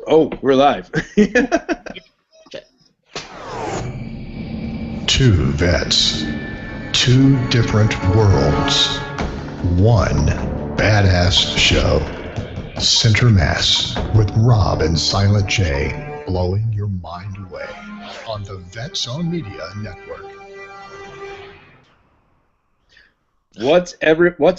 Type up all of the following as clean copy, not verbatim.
Oh, we're live. Two vets, two different worlds, one badass show. Center Mass with Rob and Silent J, blowing your mind away on the Vet Zone Media Network. What's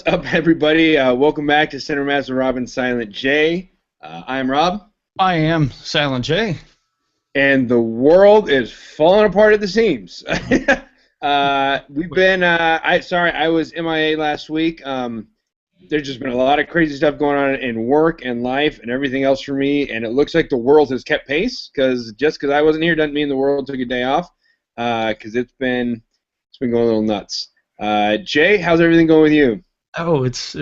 up, everybody? Welcome back to Center Mass with Rob and Silent J. I'm Rob. I am Silent J. And the world is falling apart at the seams. We've been. I was MIA last week. There's just been a lot of crazy stuff going on in work and life and everything else for me, and it looks like the world has kept pace. Because just because I wasn't here doesn't mean the world took a day off. Because it's been going a little nuts. Jay, how's everything going with you? Oh, it's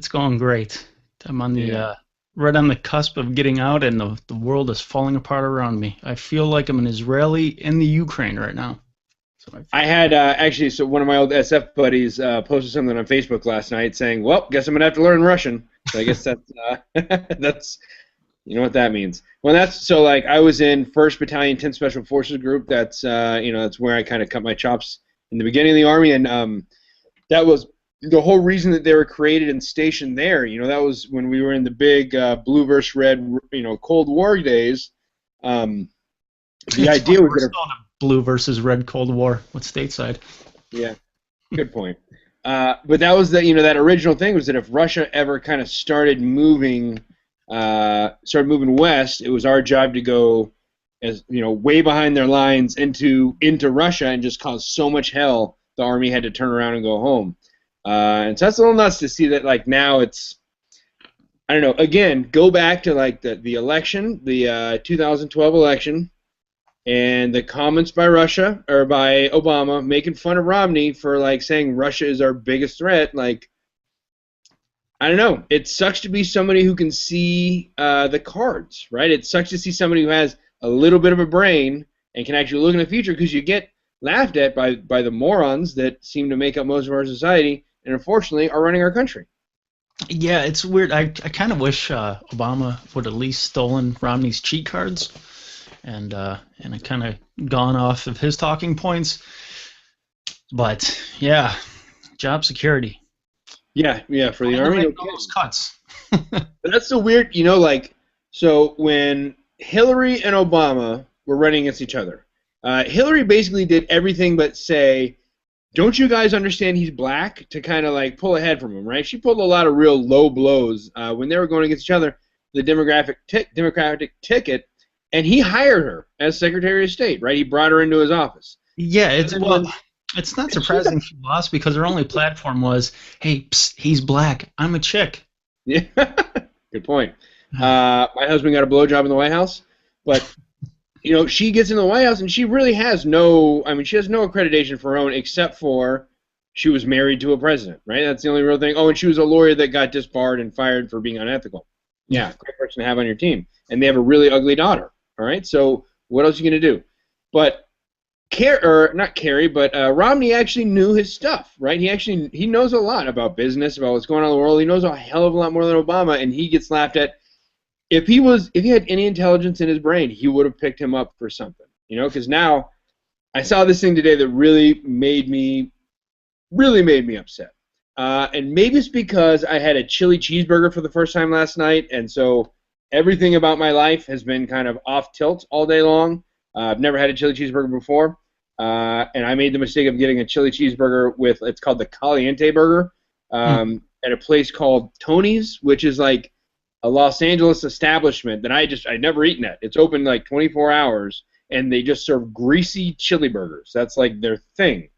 going great. I'm on the right on the cusp of getting out, and the world is falling apart around me. I feel like I'm an Israeli in the Ukraine right now. I had actually, so one of my old SF buddies posted something on Facebook last night saying, "Well, guess I'm gonna have to learn Russian." So I guess that's that's you know what that means. Well, that's so like I was in 1st Battalion 10th Special Forces Group. That's that's where I kind of cut my chops in the beginning of the Army, and that was the whole reason that they were created and stationed there. You know, that was when we were in the big blue versus red, Cold War days. The idea was that blue versus red Cold War with stateside. Yeah, good point. But that was that original thing was that if Russia ever kind of started moving west, it was our job to go as way behind their lines into Russia and just cause so much hell the Army had to turn around and go home. And so that's a little nuts to see that like now it's, I don't know, again, go back to like the election, the 2012 election, and the comments by Russia or by Obama making fun of Romney for like saying Russia is our biggest threat. Like, I don't know. It sucks to be somebody who can see the cards, right? It sucks to see somebody who has a little bit of a brain and can actually look in the future, because you get laughed at by the morons that seem to make up most of our society and unfortunately are running our country. Yeah, it's weird. I kind of wish Obama would at least stolen Romney's cheat cards and kind of gone off of his talking points. But yeah, job security. Yeah, for the Army. Those cuts. But that's so weird, so when Hillary and Obama were running against each other, Hillary basically did everything but say, "Don't you guys understand he's black?" to kind of like pull ahead from him, right? She pulled a lot of real low blows when they were going against each other, the Democratic ticket, and he hired her as Secretary of State, right? He brought her into his office. Yeah, it's not surprising she lost because her only platform was, "Hey, psst, he's black. I'm a chick." Yeah, good point. My husband got a blowjob in the White House, but she gets in the White House and she really has she has no accreditation for her own except for she was married to a president, right? That's the only real thing. Oh, and she was a lawyer that got disbarred and fired for being unethical. Yeah, great person to have on your team. And they have a really ugly daughter, all right? So what else are you going to do? But Romney actually knew his stuff, right? He knows a lot about business, about what's going on in the world. He knows a hell of a lot more than Obama, and he gets laughed at. If he had any intelligence in his brain, he would have picked him up for something, because now I saw this thing today that really made me upset. And maybe it's because I had a chili cheeseburger for the first time last night, and so everything about my life has been kind of off tilt all day long. I've never had a chili cheeseburger before, and I made the mistake of getting a chili cheeseburger it's called the Caliente Burger at a place called Tony's, which is like a Los Angeles establishment that I'd never eaten at. It's open like 24 hours, and they just serve greasy chili burgers. That's like their thing.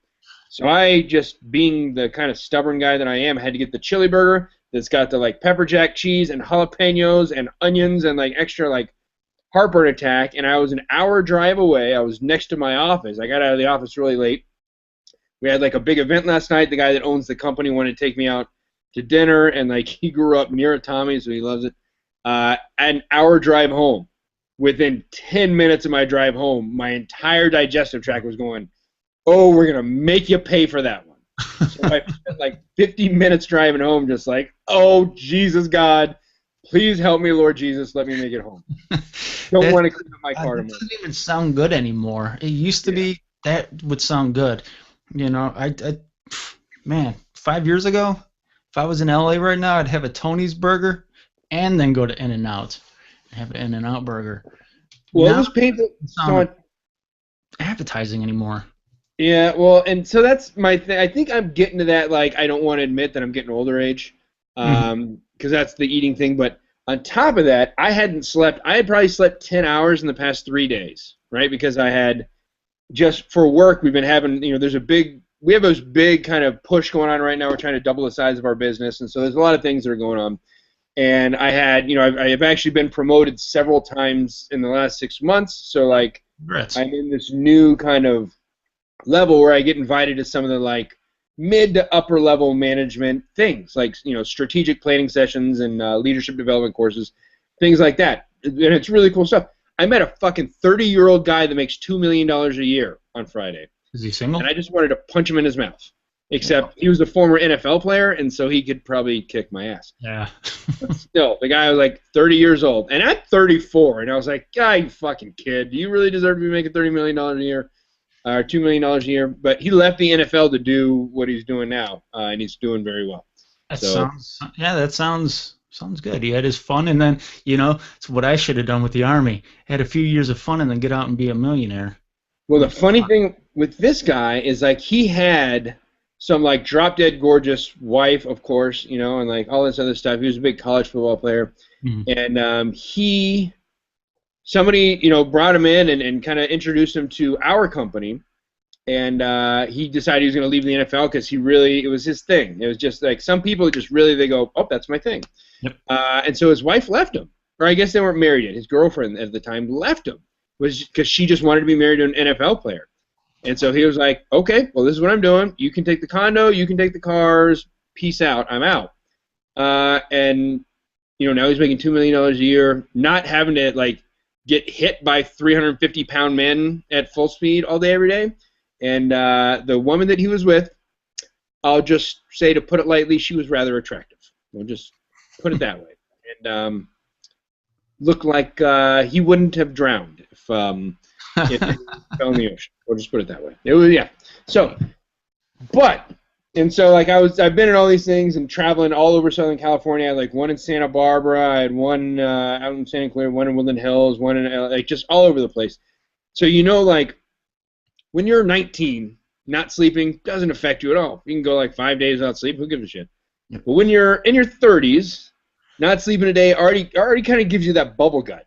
So I, just being the kind of stubborn guy that I am, had to get the chili burger that's got the like pepper jack cheese and jalapenos and onions and like extra like heartburn attack. And I was an hour drive away. I was next to my office. I got out of the office really late. We had like a big event last night. The guy that owns the company wanted to take me out to dinner, and like he grew up near a Tommy, so he loves it. An hour drive home. Within 10 minutes of my drive home, my entire digestive tract was going, "Oh, we're gonna make you pay for that one." So I spent like 50 minutes driving home, just like, "Oh Jesus God, Please help me, Lord Jesus. Let me make it home. Don't want to clean up my car It tomorrow. doesn't even sound good anymore. It used to be that would sound good. You know, man, 5 years ago, if I was in LA right now, I'd have a Tony's burger and then go to In-N-Out and have an In-N-Out burger. Well, Now, it was painful. it doesn't sound appetizing anymore. Yeah, well, and so that's my thing. I think I'm getting to that, like, I don't want to admit that I'm getting older age, because that's the eating thing. But on top of that, I hadn't slept. I had probably slept 10 hours in the past 3 days, right? Because I had just for work, we've been having, we have this big kind of push going on right now. We're trying to double the size of our business, and so there's a lot of things that are going on. And I had, I've actually been promoted several times in the last 6 months. So, like, Congrats. I'm in this new kind of level where I get invited to some of the, like, mid to upper level management things, like, strategic planning sessions and leadership development courses, things like that. And it's really cool stuff. I met a fucking 30-year-old guy that makes $2 million a year on Friday. Is he single? And I just wanted to punch him in his mouth. Except he was a former NFL player, and so he could probably kick my ass. Yeah. Still, the guy was like 30 years old, and I'm 34, and I was like, "God, you fucking kid, do you really deserve to be making $30 million a year, or $2 million a year?" But he left the NFL to do what he's doing now, and he's doing very well. That sounds good. He had his fun, and then it's what I should have done with the Army. Had a few years of fun, and then get out and be a millionaire. Well, the funny thing with this guy is, like, he had some, like, drop-dead gorgeous wife, of course, and, like, all this other stuff. He was a big college football player. Mm-hmm. And somebody, brought him in and kind of introduced him to our company. And he decided he was going to leave the NFL because it was his thing. It was just, like, some people just really, they go, oh, that's my thing. Yep. And so his wife left him. Or I guess they weren't married yet. His girlfriend at the time left him. Because she just wanted to be married to an NFL player. And so he was like, okay, well, this is what I'm doing. You can take the condo. You can take the cars. Peace out. I'm out. And, now he's making $2 million a year, not having to, like, get hit by 350-pound men at full speed all day, every day. And the woman that he was with, I'll just say, to put it lightly, she was rather attractive. We'll just put it that way. And looked like he wouldn't have drowned if he fell in the ocean. We'll just put it that way. It was, yeah. So, like, I've been in all these things and traveling all over Southern California. I had, like, one in Santa Barbara. I had one out in Santa Clara, one in Woodland Hills, one in, like, just all over the place. So, like, when you're 19, not sleeping doesn't affect you at all. You can go, like, 5 days without sleep. Who gives a shit? Yep. But when you're in your 30s, not sleeping a day already kind of gives you that bubble gut.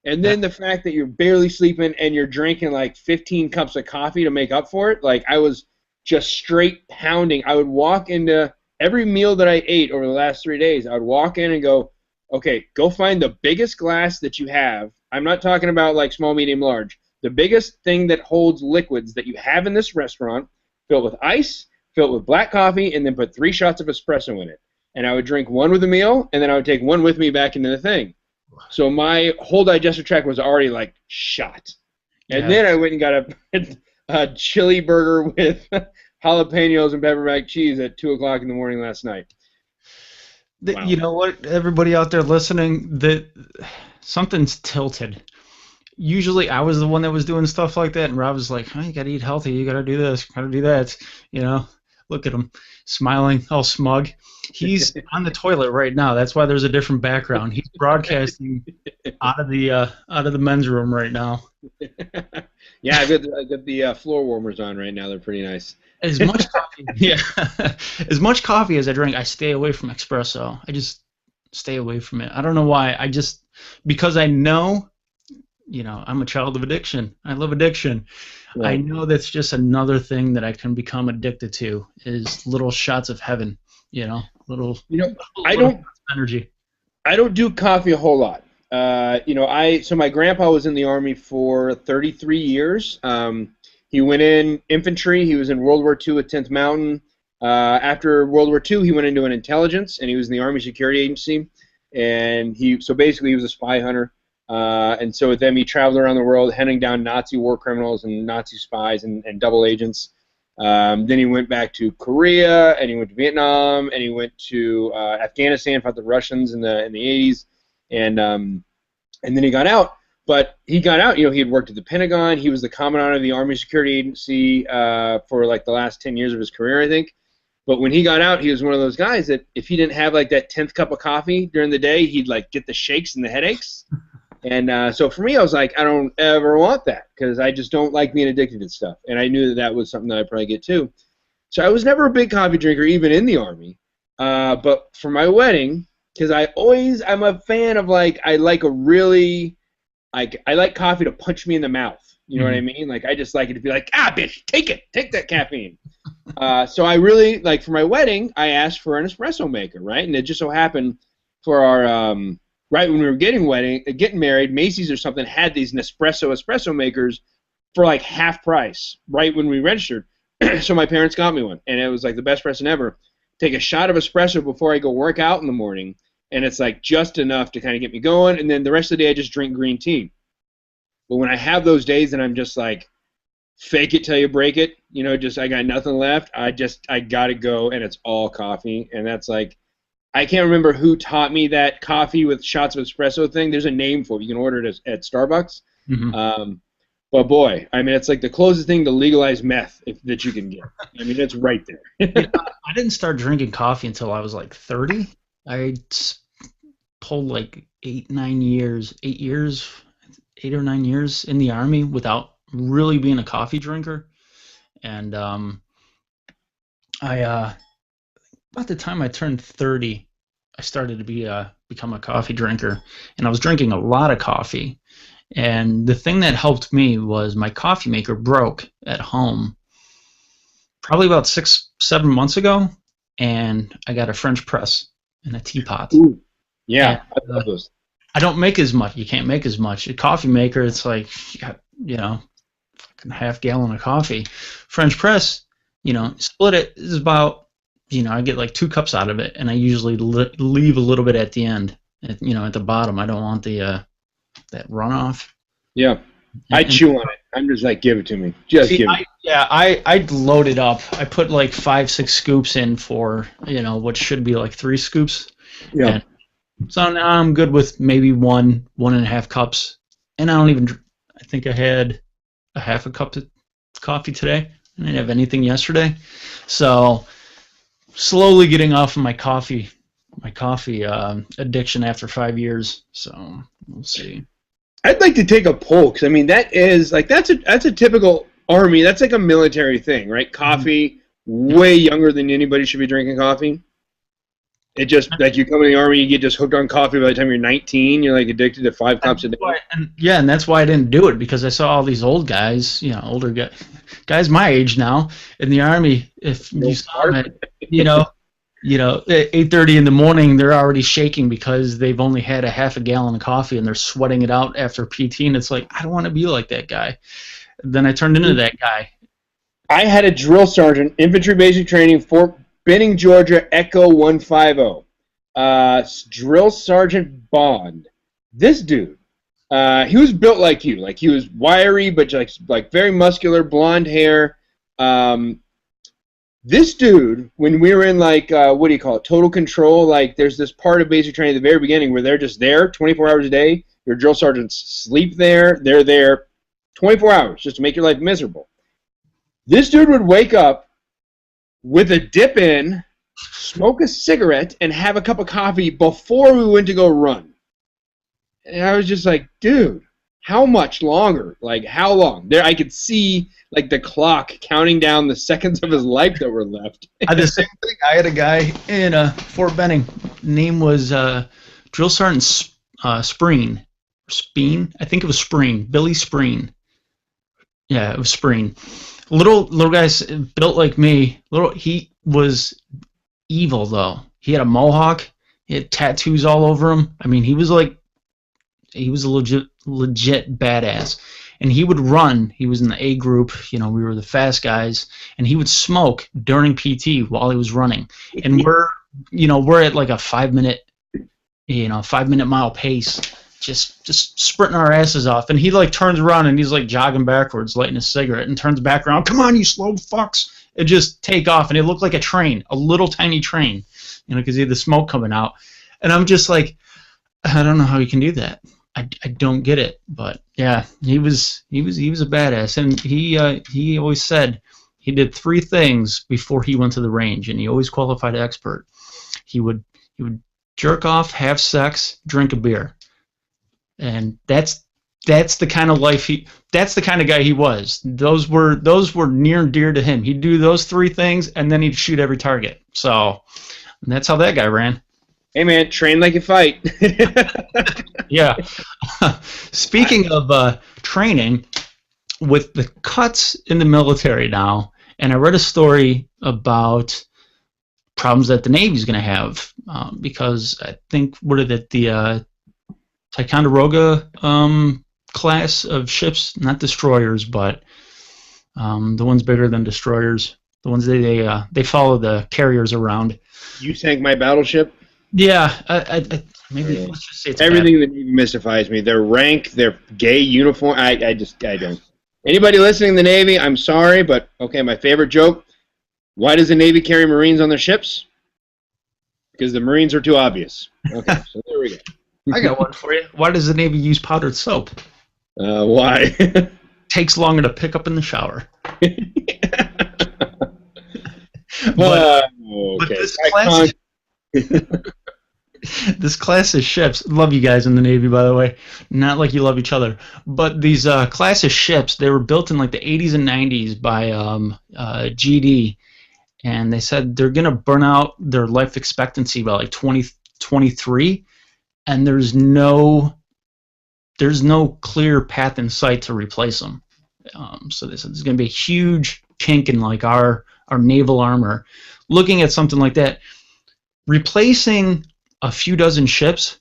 And then the fact that you're barely sleeping and you're drinking like 15 cups of coffee to make up for it, like, I was just straight pounding. I would walk into every meal that I ate over the last 3 days. I would walk in and go, okay, go find the biggest glass that you have. I'm not talking about, like, small, medium, large. The biggest thing that holds liquids that you have in this restaurant, fill it with ice, fill it with black coffee, and then put 3 shots of espresso in it. And I would drink one with a meal, and then I would take one with me back into the thing. So my whole digestive tract was already, like, shot. And then I went and got a chili burger with jalapenos and pepperjack cheese at 2 o'clock in the morning last night. Wow. You know what, everybody out there listening, that something's tilted. Usually I was the one that was doing stuff like that, and Rob was like, oh, you got to eat healthy, you got to do this, got to do that. Look at him, smiling, all smug. He's on the toilet right now. That's why there's a different background. He's broadcasting out of the men's room right now. Yeah, I got the floor warmers on right now. They're pretty nice. As much coffee as I drink, I stay away from espresso. I just stay away from it. I don't know why. Because I know, I'm a child of addiction. I love addiction. Right. I know that's just another thing that I can become addicted to is little shots of heaven. Little energy. I don't do coffee a whole lot. So my grandpa was in the Army for 33 years. He went in infantry. He was in World War II with 10th Mountain. After World War II, he went into an intelligence, and he was in the Army Security Agency. And he was a spy hunter. And so with them, he traveled around the world, hunting down Nazi war criminals and Nazi spies and double agents. Then he went back to Korea, and he went to Vietnam, and he went to Afghanistan, fought the Russians in the 80s. And then he got out. But he got out, he had worked at the Pentagon. He was the commandant of the Army Security Agency for like the last 10 years of his career, I think. But when he got out, he was one of those guys that if he didn't have like that 10th cup of coffee during the day, he'd like get the shakes and the headaches. And so for me, I was like, I don't ever want that because I just don't like being addicted to stuff. And I knew that was something that I'd probably get too. So I was never a big coffee drinker, even in the Army. But for my wedding, because I'm a fan of like, I like coffee to punch me in the mouth. You know what I mean? Like, I just like it to be like, bitch, take that caffeine. So I really, like, for my wedding, I asked for an espresso maker, right? And it just so happened for our, right when we were getting married, Macy's or something had these Nespresso espresso makers for like half price right when we registered. So my parents got me one, and it was like the best present ever. Take a shot of espresso before I go work out in the morning, and it's like just enough to kind of get me going, and then the rest of the day I just drink green tea. But when I have those days and I'm just like, fake it till you break it, just I got nothing left, I gotta go, and it's all coffee. And that's like, I can't remember who taught me that coffee with shots of espresso thing. There's a name for it. You can order it at Starbucks. But boy, I mean, it's like the closest thing to legalized meth that you can get. I mean, it's right there. I didn't start drinking coffee until I was like 30. I pulled like 8 or 9 years in the Army without really being a coffee drinker. And about the time I turned 30, I started to become a coffee drinker, and I was drinking a lot of coffee. And the thing that helped me was my coffee maker broke at home probably about 6-7 months ago, and I got a French press and a teapot. Ooh. Yeah, I love those. I don't make as much. You can't make as much. A coffee maker, it's like, you got, fucking half gallon of coffee. French press, split it is about, I get like 2 cups out of it, and I usually leave a little bit at the end, at the bottom. I don't want that runoff. Yeah. I chew on it. I'm just like, give it to me. Just give it. I'd load it up. I put like 5-6 scoops in for, what should be like 3 scoops. Yeah. And so now I'm good with maybe 1.5 cups. And I think I had a half a cup of coffee today. I didn't have anything yesterday. So slowly getting off of my coffee addiction after 5 years. So we'll see. I'd like to take a poll because I mean that's a typical Army. That's like a military thing, right? Coffee, way younger than anybody should be drinking coffee. It just like you come in the Army, you get just hooked on coffee by the time you're 19. You're like addicted to 5 cups a day. And that's why I didn't do it, because I saw all these old guys, older guys my age now in the Army. If you saw them at, at 8:30 in the morning, they're already shaking because they've only had a half a gallon of coffee and they're sweating it out after PT. And it's like, I don't want to be like that guy. Then I turned into that guy. I had a drill sergeant, infantry basic training, Fort Benning, Georgia, Echo 150. Drill Sergeant Bond. This dude, he was built like you. Like, he was wiry, but like very muscular, blonde hair. This dude, when we were in like, what do you call it, total control, like there's this part of basic training at the very beginning where they're just there 24 hours a day. Your drill sergeants sleep there. They're there 24 hours just to make your life miserable. This dude would wake up with a dip in, smoke a cigarette, and have a cup of coffee before we went to go run. And I was just like, dude, how much longer? Like, how long? There, I could see like the clock counting down the seconds of his life that were left. I had the same thing. I had a guy in Fort Benning. Name was Drill Sergeant Spreen. Speen? I think it was Spreen. Billy Spreen. Yeah, it was Spreen. Little guy, built like me. He was evil though. He had a mohawk. He had tattoos all over him. I mean, he was a legit badass. And he would run. He was in the A group. We were the fast guys. And he would smoke during PT while he was running. And we're at like a 5-minute, 5-minute mile pace, just sprinting our asses off. And he like turns around and he's like jogging backwards, lighting a cigarette, and turns back around. Come on, you slow fucks! And just take off. And it looked like a train, a little tiny train, because he had the smoke coming out. And I'm just like, I don't know how he can do that. I don't get it. But yeah, he was a badass, and he always said he did 3 things before he went to the range, and he always qualified expert. He would jerk off, have sex, drink a beer, and that's the kind of life that's the kind of guy he was. Those were near and dear to him. He'd do those 3 things, and then he'd shoot every target. So that's how that guy ran. Hey man, train like you fight. Yeah. Speaking of training, with the cuts in the military now, and I read a story about problems that the Navy's going to have because I think the Ticonderoga class of ships, not destroyers, but the ones bigger than destroyers, the ones they follow the carriers around. You sank my battleship? Yeah, maybe let's just say it's everything that mystifies me. Their rank, their gay uniform. I don't. Anybody listening in the Navy, I'm sorry, but okay. My favorite joke: why does the Navy carry Marines on their ships? Because the Marines are too obvious. Okay, so there we go. I got one for you. Why does the Navy use powdered soap? Why? Takes longer to pick up in the shower. But this class of ships, love you guys in the Navy, by the way, not like you love each other, but these class of ships, they were built in like the 80s and 90s by GD, and they said they're going to burn out their life expectancy by like 2023, and there's no clear path in sight to replace them. So they said there's going to be a huge chink in like our naval armor. Looking at something like that, replacing a few dozen ships,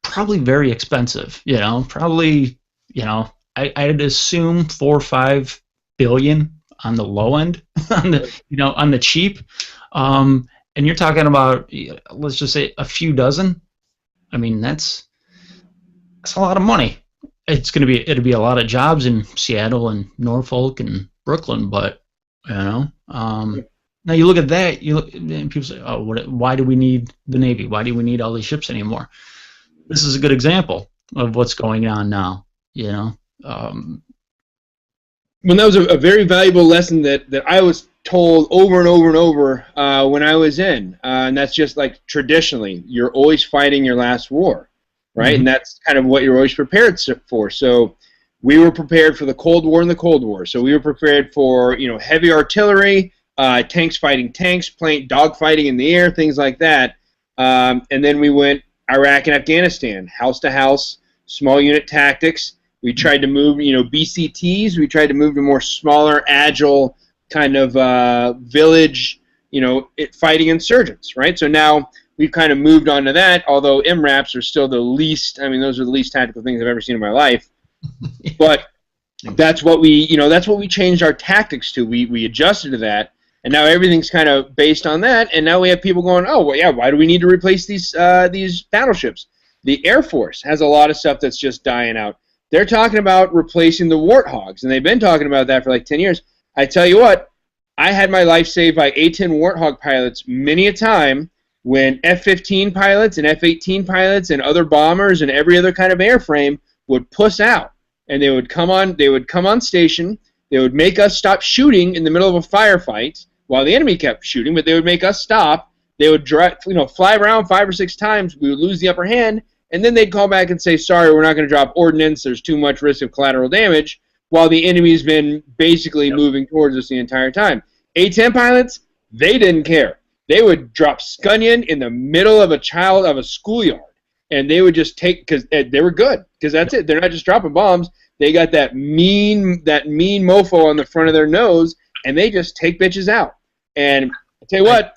probably very expensive. I'd assume $4 or $5 billion on the low end, on the cheap. And you're talking about, let's just say, a few dozen. I mean, that's a lot of money. It'll be a lot of jobs in Seattle and Norfolk and Brooklyn, but now you look at that, and people say, "Oh, why do we need the Navy? Why do we need all these ships anymore?" This is a good example of what's going on now. Well, that was a very valuable lesson that I was told over and over and over when I was in, and that's just like traditionally, you're always fighting your last war, right? Mm-hmm. And that's kind of what you're always prepared for. So we were prepared for the Cold War and the Cold War. So we were prepared for heavy artillery. Tanks fighting tanks, dog fighting in the air, things like that. And then we went Iraq and Afghanistan, house to house, small unit tactics. We tried to move, BCTs. We tried to move to more smaller, agile kind of village, fighting insurgents, right? So now we've kind of moved on to that. Although MRAPs are still the least. I mean, those are the least tactical things I've ever seen in my life. But that's what we changed our tactics to. We adjusted to that. And now everything's kind of based on that, and now we have people going, oh, well, yeah, why do we need to replace these battleships? The Air Force has a lot of stuff that's just dying out. They're talking about replacing the Warthogs, and they've been talking about that for like 10 years. I tell you what, I had my life saved by A-10 Warthog pilots many a time when F-15 pilots and F-18 pilots and other bombers and every other kind of airframe would puss out, and they would come on station. They would make us stop shooting in the middle of a firefight while the enemy kept shooting, but they would make us stop. They would fly around 5 or 6 times. We would lose the upper hand, and then they'd call back and say, sorry, we're not going to drop ordnance. There's too much risk of collateral damage, while the enemy's been basically moving towards us the entire time. A-10 pilots, they didn't care. They would drop Scunion in the middle of a schoolyard, and they would just take, because they were good, because that's it. They're not just dropping bombs. They got that mean mofo on the front of their nose, and they just take bitches out. And I tell you what,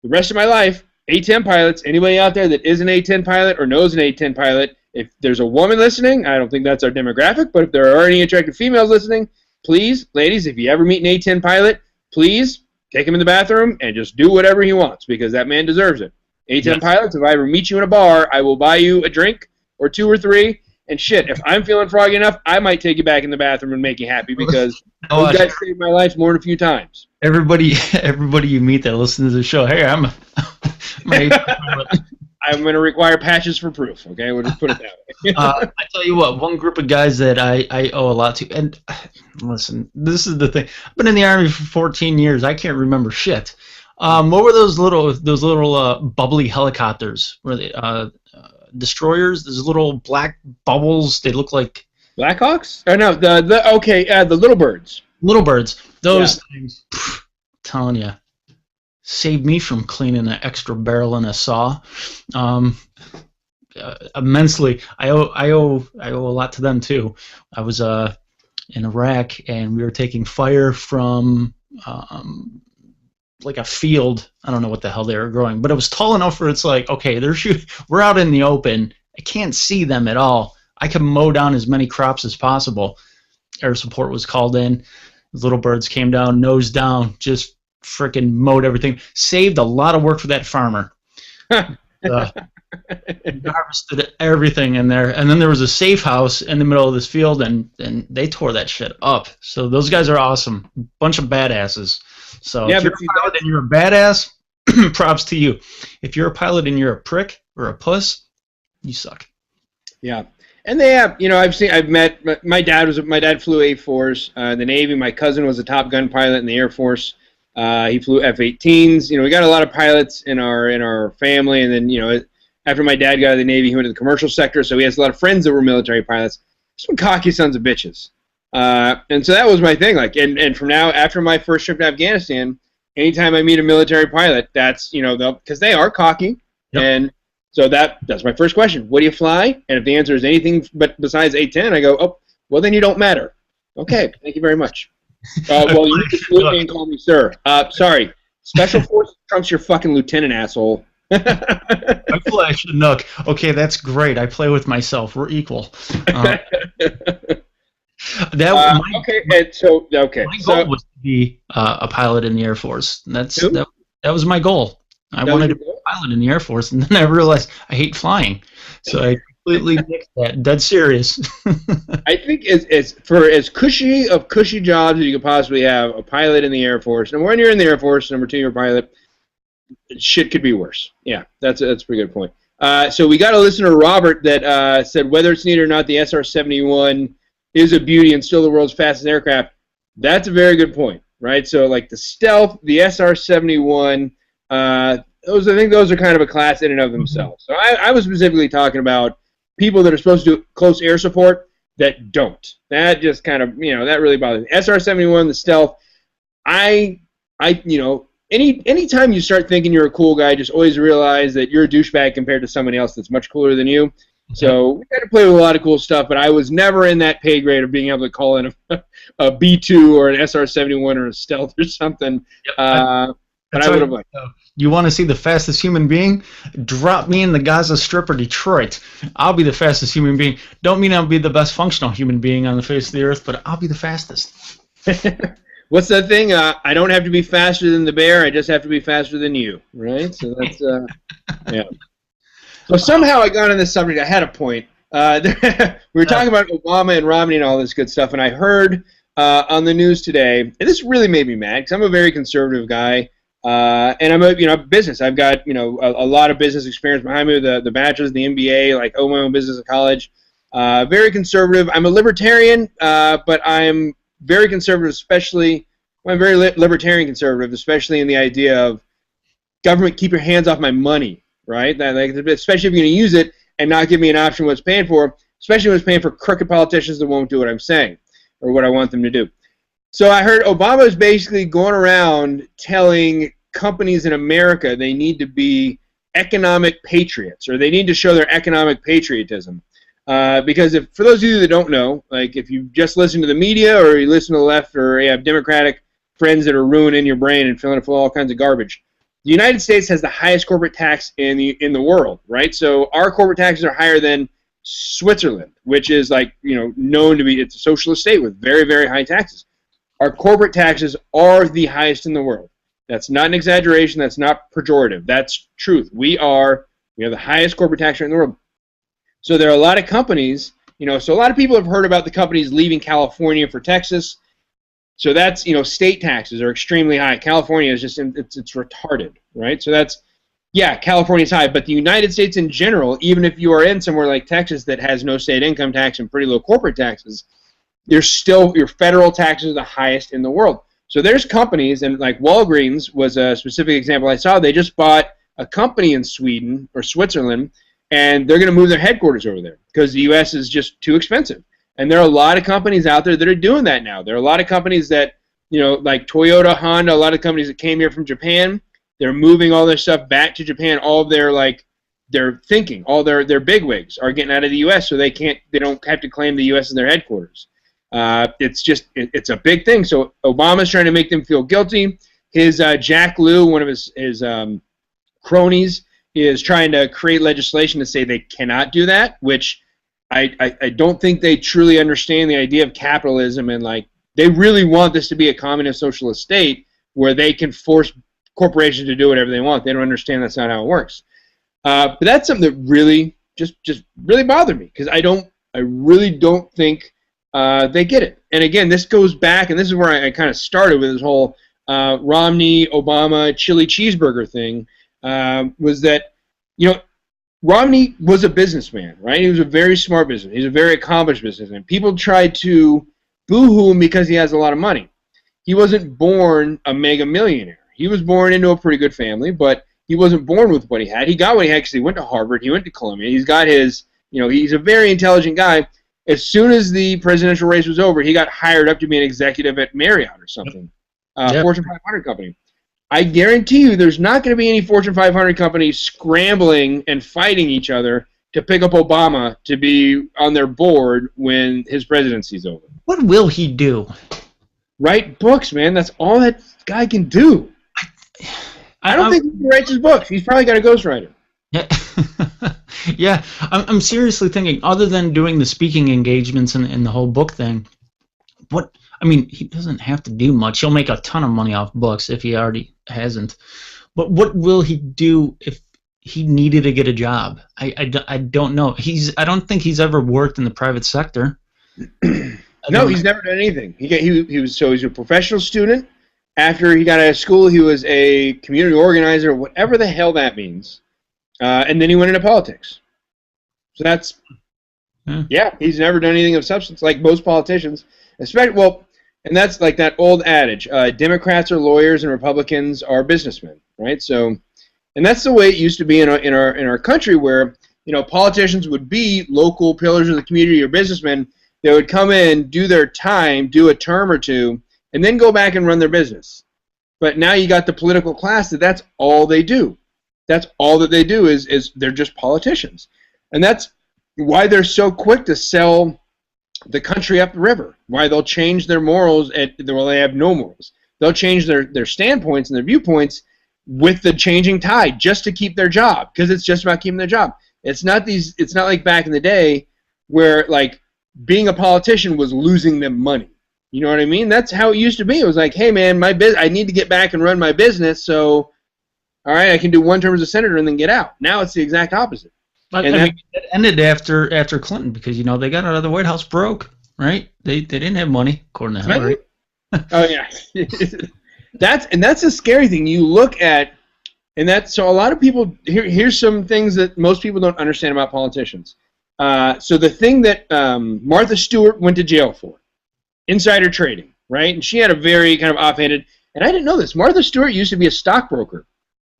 the rest of my life, A-10 pilots, anybody out there that is an A-10 pilot or knows an A-10 pilot, if there's a woman listening, I don't think that's our demographic, but if there are any attractive females listening, please, ladies, if you ever meet an A-10 pilot, please take him in the bathroom and just do whatever he wants, because that man deserves it. A-10 pilots, if I ever meet you in a bar, I will buy you a drink or 2 or 3. And shit, if I'm feeling froggy enough, I might take you back in the bathroom and make you happy, because those guys saved my life more than a few times. Everybody you meet that listens to the show, hey, I'm I'm going to require patches for proof. Okay, we'll just put it that way. I tell you what, one group of guys that I owe a lot to, and listen, this is the thing. I've been in the Army for 14 years. I can't remember shit. What were those little bubbly helicopters? Were they destroyers? Those little black bubbles. They look like Blackhawks? Oh no, the little birds. little birds. Those things. Telling you, saved me from cleaning an extra barrel in a saw. Immensely. I owe a lot to them too. I was in Iraq and we were taking fire from like a field. I don't know what the hell they were growing, but it was tall enough where it's like, okay, we're out in the open. I can't see them at all. I can mow down as many crops as possible. Air support was called in. The little birds came down, nose down, just freaking mowed everything. Saved a lot of work for that farmer. Harvested everything in there, and then there was a safe house in the middle of this field, and they tore that shit up. So those guys are awesome, bunch of badasses. So if you're a pilot and you're a badass, props to you. If you're a pilot and you're a prick or a puss, you suck. Yeah, and they have, I've met. My dad flew A-4s in the Navy. My cousin was a Top Gun pilot in the Air Force. He flew F-18s. We got a lot of pilots in our family, and then after my dad got out of the Navy, he went to the commercial sector, so he has a lot of friends that were military pilots. Some cocky sons of bitches. And so that was my thing. And from now, after my first trip to Afghanistan, anytime I meet a military pilot, that's, because they are cocky. Yep. And so that's my first question. What do you fly? And if the answer is anything but besides A-10, I go, oh, well, then you don't matter. Okay, thank you very much. Well, you can salute me and call me sir. Sorry. Special Forces trumps your fucking lieutenant, asshole. I fly Chinook. Okay, that's great. I play with myself. We're equal. My goal was to be a pilot in the Air Force. That was my goal. I wanted to be a pilot in the Air Force, and then I realized I hate flying. So I completely nixed that. Dead serious. I think as cushy jobs as you could possibly have, a pilot in the Air Force. Number one, you're in the Air Force. Number two, you're a pilot. Shit could be worse. Yeah, that's a pretty good point. So we got a listener, Robert, that said whether it's needed or not, the SR-71 is a beauty and still the world's fastest aircraft. That's a very good point, right? So like the Stealth, the SR-71, I think those are kind of a class in and of themselves. So I was specifically talking about people that are supposed to do close air support that don't. That just kind of, that really bothers me. SR-71, the Stealth, anytime you start thinking you're a cool guy, just always realize that you're a douchebag compared to somebody else that's much cooler than you. So we got to play with a lot of cool stuff, but I was never in that pay grade of being able to call in a B-2 or an SR-71 or a Stealth or something. Yep. But I would have liked. You want to see the fastest human being? Drop me in the Gaza Strip or Detroit. I'll be the fastest human being. Don't mean I'll be the best functional human being on the face of the earth, but I'll be the fastest. What's that thing? I don't have to be faster than the bear. I just have to be faster than you, right? So that's yeah. So somehow I got on this subject. I had a point. We were talking about Obama and Romney and all this good stuff, and I heard on the news today, and this really made me mad because I'm a very conservative guy, and I'm a business. I've got a lot of business experience behind me, the bachelor's, the MBA, like own my own business at college. Very conservative. I'm a libertarian, but I'm very conservative, I'm very libertarian conservative, especially in the idea of government, keep your hands off my money, right? Especially if you're going to use it and not give me an option what it's paying for, especially when it's paying for crooked politicians that won't do what I'm saying or what I want them to do. So I heard Obama is basically going around telling companies in America they need to be economic patriots, or they need to show their economic patriotism. Because for those of you that don't know, like if you just listen to the media or you listen to the left or you have Democratic friends that are ruining your brain and filling it full of all kinds of garbage, the United States has the highest corporate tax in the world, right? So our corporate taxes are higher than Switzerland, which is known to be, it's a socialist state with very, very high taxes. Our corporate taxes are the highest in the world. That's not an exaggeration. That's not pejorative. That's truth. We have the highest corporate tax rate in the world. So there are a lot of companies, so a lot of people have heard about the companies leaving California for Texas. So that's, state taxes are extremely high. California is just, it's retarded, right? So that's, Yeah, California's high, but the United States in general, even if you are in somewhere like Texas that has no state income tax and pretty low corporate taxes, your federal taxes are the highest in the world. So there's companies, and like Walgreens was a specific example I saw. They just bought a company in Sweden or Switzerland, and they're going to move their headquarters over there because the U.S. is just too expensive. And there are a lot of companies out there that are doing that now. There are a lot of companies that, like Toyota, Honda, a lot of companies that came here from Japan. They're moving all their stuff back to Japan. All of their thinking, all their bigwigs are getting out of the U.S. so they don't have to claim the U.S. as their headquarters. It's a big thing. So Obama's trying to make them feel guilty. His Jack Lew, one of his cronies, is trying to create legislation to say they cannot do that, which I don't think they truly understand the idea of capitalism, and like they really want this to be a communist socialist state where they can force corporations to do whatever they want. They don't understand that's not how it works. But that's something that really just really bothered me because I really don't think they get it. And again, this goes back, and this is where I kind of started with this whole Romney, Obama, chili cheeseburger thing, was that, Romney was a businessman, right? He was a very smart businessman. He's a very accomplished businessman. People tried to boo-hoo him because he has a lot of money. He wasn't born a mega millionaire. He was born into a pretty good family, but he wasn't born with what he had. He got what he actually went to Harvard. He went to Columbia. He's got his, he's a very intelligent guy. As soon as the presidential race was over, he got hired up to be an executive at Marriott or something, Fortune 500 company. I guarantee you there's not going to be any Fortune 500 companies scrambling and fighting each other to pick up Obama to be on their board when his presidency's over. What will he do? Write books, man. That's all that guy can do. I don't think he writes his books. He's probably got a ghostwriter. Yeah. Yeah, I'm seriously thinking, other than doing the speaking engagements and the whole book thing, he doesn't have to do much. He'll make a ton of money off books if he already hasn't. But what will he do if he needed to get a job? I don't know. I don't think he's ever worked in the private sector. No, he's never done anything. He's a professional student. After he got out of school, he was a community organizer, whatever the hell that means. And then he went into politics. So that's, he's never done anything of substance, like most politicians. And that's like that old adage, Democrats are lawyers and Republicans are businessmen, right? So, and that's the way it used to be in our country, where, politicians would be local pillars of the community or businessmen. They would come in, do their time, do a term or two, and then go back and run their business. But now you got the political class that's all they do. That's all that they do is they're just politicians. And that's why they're so quick to sell the country up the river, why they'll change their morals they have no morals. They'll change their standpoints and their viewpoints with the changing tide just to keep their job, because it's just about keeping their job. It's not like back in the day where like being a politician was losing them money. You know what I mean? That's how it used to be. It was like, hey man, I need to get back and run my business, so all right, I can do one term as a senator and then get out. Now it's the exact opposite. But it ended after Clinton, because they got out of the White House broke, right? They didn't have money, according to Hillary. Oh yeah, that's a scary thing. You look at, so a lot of people here's some things that most people don't understand about politicians. So the thing that Martha Stewart went to jail for, insider trading, right? And she had a very kind of offhanded, and I didn't know this. Martha Stewart used to be a stockbroker.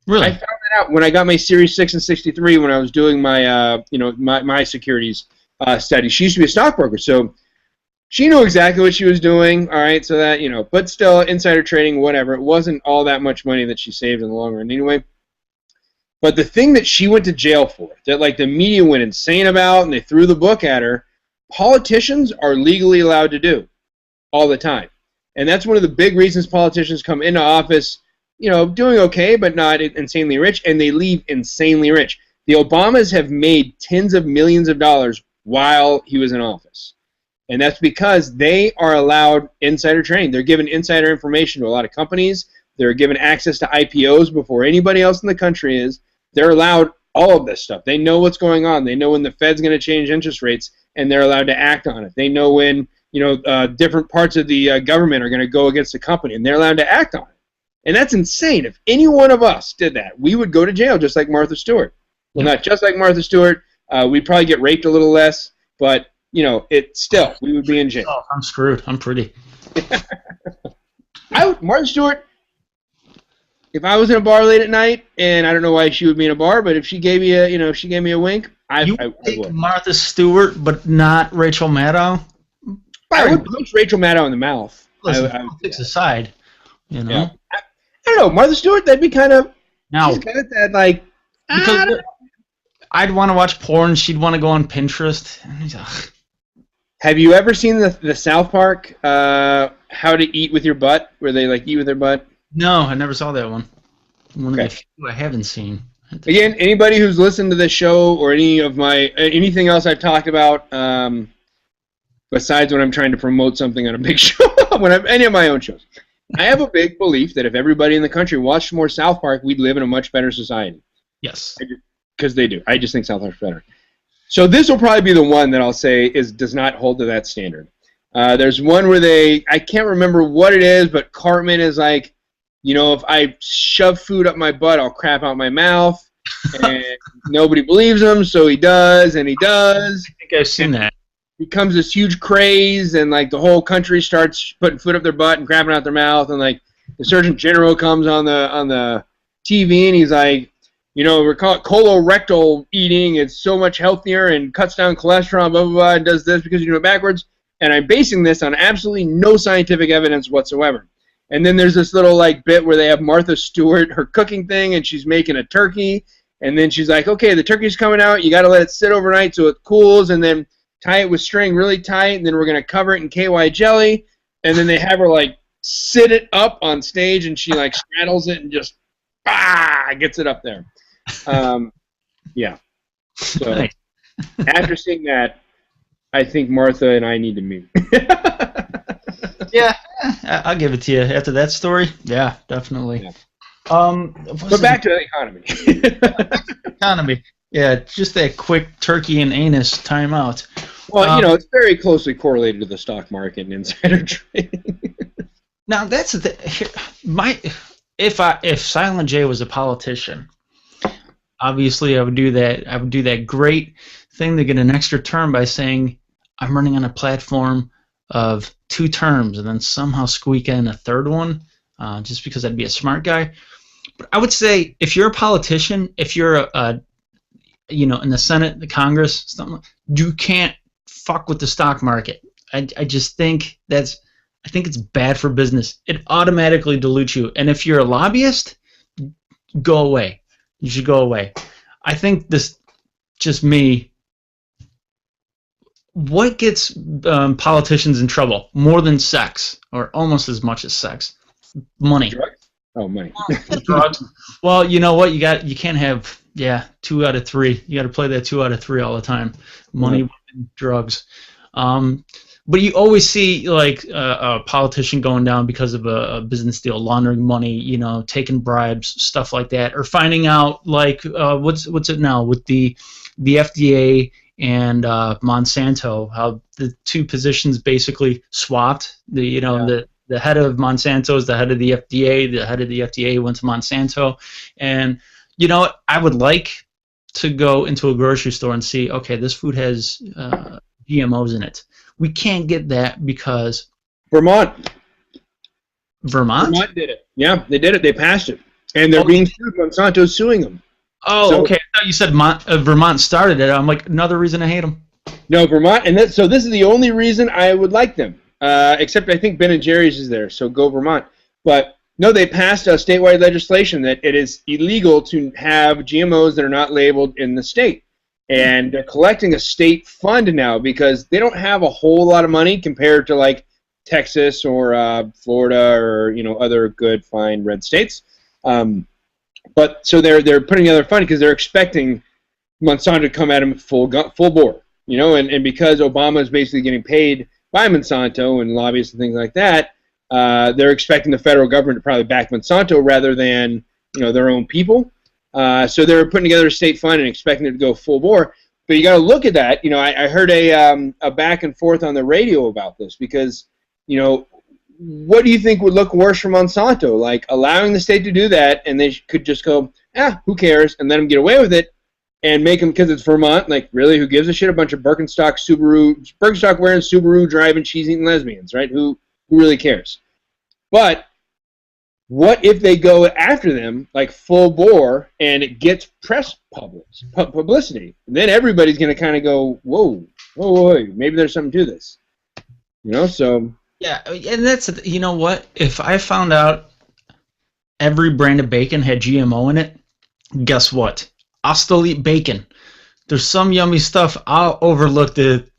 Really? I found that out when I got my Series 6 and 63 when I was doing my, my securities study. She used to be a stockbroker, so she knew exactly what she was doing. All right, so that but still, insider trading, whatever. It wasn't all that much money that she saved in the long run, anyway. But the thing that she went to jail for, that like the media went insane about, and they threw the book at her, politicians are legally allowed to do all the time, and that's one of the big reasons politicians come into office, doing okay, but not insanely rich, and they leave insanely rich. The Obamas have made tens of millions of dollars while he was in office. And that's because they are allowed insider trading. They're given insider information to a lot of companies. They're given access to IPOs before anybody else in the country is. They're allowed all of this stuff. They know what's going on. They know when the Fed's going to change interest rates, and they're allowed to act on it. They know when different parts of the government are going to go against the company, and they're allowed to act on it. And that's insane. If any one of us did that, we would go to jail just like Martha Stewart. Well, not just like Martha Stewart. We'd probably get raped a little less, but, we would be in jail. Oh, I'm screwed. I'm pretty. Martha Stewart, if I was in a bar late at night, and I don't know why she would be in a bar, but if she gave me a wink, I would. Martha Stewart, but not Rachel Maddow? I would punch Rachel Maddow in the mouth. Listen, politics aside, Yeah. I don't know. Martha Stewart, that'd be kind of... Now, she's got that, like... Because I'd want to watch porn. She'd want to go on Pinterest. Have you ever seen the South Park, How to Eat with Your Butt, where they, like, eat with their butt? No, I never saw that one. One Okay. of the few I haven't seen. Again, anybody who's listened to this show or anything else I've talked about, besides when I'm trying to promote something on a big show, any of my own shows, I have a big belief that if everybody in the country watched more South Park, we'd live in a much better society. Yes. Because they do. I just think South Park's better. So this will probably be the one that I'll say does not hold to that standard. There's one where I can't remember what it is, but Cartman is like, if I shove food up my butt, I'll crap out my mouth. And nobody believes him, so he does, and he does. I think I've seen that. Becomes this huge craze, and like the whole country starts putting foot up their butt and crapping out their mouth, and like the Surgeon General comes on the TV, and he's like, we call it colorectal eating. It's so much healthier and cuts down cholesterol, blah, blah, blah, and does this because you do it backwards. And I'm basing this on absolutely no scientific evidence whatsoever. And then there's this little like bit where they have Martha Stewart, her cooking thing, and she's making a turkey. And then she's like, okay, the turkey's coming out. You got to let it sit overnight so it cools, and then tie it with string really tight, and then we're going to cover it in KY jelly. And then they have her like sit it up on stage, and she like straddles it and just gets it up there. Yeah. So Nice. after seeing that, I think Martha and I need to meet. Yeah, I'll give it to you. After that story, yeah, definitely. Yeah. But back to the economy. economy. Yeah, just that quick turkey and anus timeout. Well, it's very closely correlated to the stock market and insider trading. Now that's if Silent J was a politician, obviously I would do that. I would do that great thing to get an extra term by saying I'm running on a platform of 2 terms and then somehow squeak in a third one, just because I'd be a smart guy. But I would say if you're a politician, if you're in the Senate, the Congress, something, you can't fuck with the stock market. I just think I think it's bad for business. It automatically dilutes you. And if you're a lobbyist, go away. You should go away. I think this, just me, what gets politicians in trouble more than sex, or almost as much as sex? Money. Drugs? Oh, money. Drugs. Well, you know what? You can't have 2 out of 3. You got to play that 2 out of 3 all the time. Money, drugs. But you always see like a politician going down because of a business deal, laundering money, taking bribes, stuff like that, or finding out like what's it now with the FDA and Monsanto, how the 2 positions basically swapped. The head of Monsanto is the head of the FDA. The head of the FDA went to Monsanto, and I would like to go into a grocery store and see, okay, this food has GMOs in it. We can't get that because Vermont Vermont did it. Yeah, they did it. They passed it, and they're being sued. Monsanto's suing them. Oh, So- okay. I thought you said Vermont started it. I'm like, another reason I hate them. No, Vermont, so this is the only reason I would like them. Except I think Ben and Jerry's is there, so go Vermont. But no, they passed a statewide legislation that it is illegal to have GMOs that are not labeled in the state. And they're collecting a state fund now because they don't have a whole lot of money compared to like Texas or Florida or other good fine red states. But so they're putting together a fund because they're expecting Monsanto to come at them full bore. And because Obama is basically getting paid by Monsanto and lobbyists and things like that, they're expecting the federal government to probably back Monsanto rather than their own people. So they're putting together a state fund and expecting it to go full bore. But you got to look at that. I heard a back and forth on the radio about this because what do you think would look worse for Monsanto? Like allowing the state to do that, and they could just go, who cares, and let them get away with it, and make them, because it's Vermont, like, really, who gives a shit? A bunch of Birkenstock wearing, Subaru driving, cheese eating lesbians, right? Who really cares? But what if they go after them like full bore and it gets press publicity? And then everybody's going to kind of go, whoa, maybe there's something to this, So yeah, and that's, you know what? If I found out every brand of bacon had GMO in it, guess what? I'll still eat bacon. There's some yummy stuff. I'll overlook the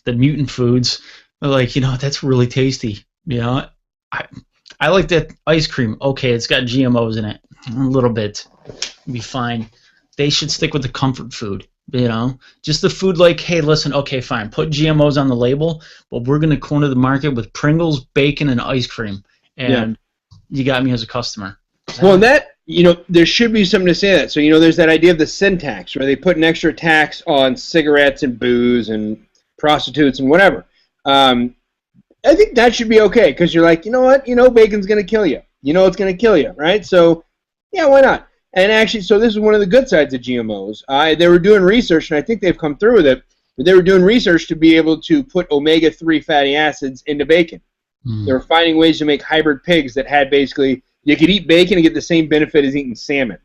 mutant foods. Like, that's really tasty. I like that ice cream. Okay, it's got GMOs in it. A little bit. It'll be fine. They should stick with the comfort food. Just the food like, hey, listen, okay, fine. Put GMOs on the label, but we're going to corner the market with Pringles, bacon, and ice cream. And you got me as a customer. Well, that, there should be something to say that. So, there's that idea of the sin tax, where they put an extra tax on cigarettes and booze and prostitutes and whatever. I think that should be okay, because you're like, you know what? Bacon's going to kill you. It's going to kill you, right? So, yeah, why not? And actually, so this is one of the good sides of GMOs. They were doing research, and I think they've come through with it, but they were doing research to be able to put omega-3 fatty acids into bacon. They were finding ways to make hybrid pigs that had basically, you could eat bacon and get the same benefit as eating salmon,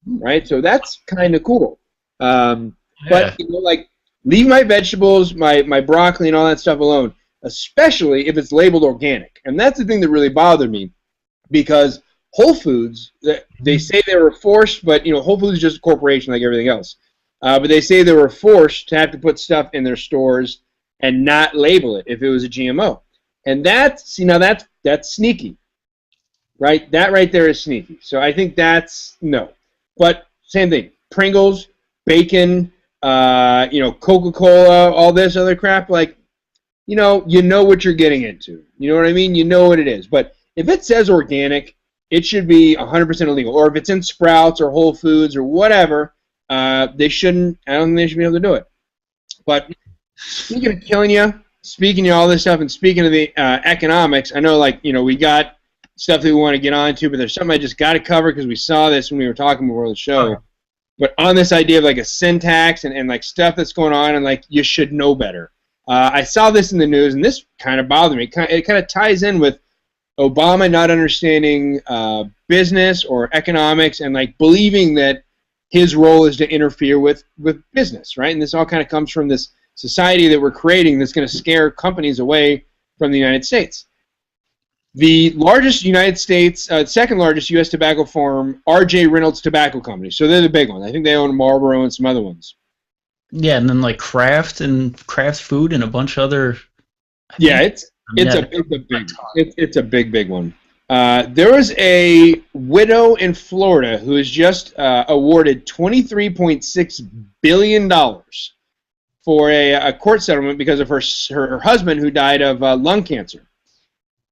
right? So that's kind of cool. But, like, leave my vegetables, my broccoli and all that stuff alone, especially if it's labeled organic. And that's the thing that really bothered me, because Whole Foods, they say they were forced, but Whole Foods is just a corporation like everything else. But they say they were forced to have to put stuff in their stores and not label it if it was a GMO. And that's sneaky, right? That right there is sneaky. So I think that's no. But same thing, Pringles, bacon, Coca-Cola, all this other crap, like, you know what you're getting into. You know what I mean? You know what it is. But if it says organic, it should be 100% illegal. Or if it's in Sprouts or Whole Foods or whatever, I don't think they should be able to do it. But speaking of killing you, speaking of all this stuff, and speaking of the economics, I know, like, we got stuff that we want to get on to, but there's something I just got to cover because we saw this when we were talking before the show. But on this idea of, like, a sin tax and like, stuff that's going on, and, like, you should know better. I saw this in the news, and this kind of bothered me. It kind of ties in with Obama not understanding business or economics, and, like, believing that his role is to interfere with business, right? And this all kind of comes from this society that we're creating that's going to scare companies away from the United States. The largest United States, second largest U.S. tobacco firm, R.J. Reynolds Tobacco Company. So they're the big one. I think they own Marlboro and some other ones. Yeah, and then like Kraft Food and a bunch of other. Yeah, it's a big one. There was a widow in Florida who was just awarded $23.6 billion for a court settlement because of her husband who died of lung cancer.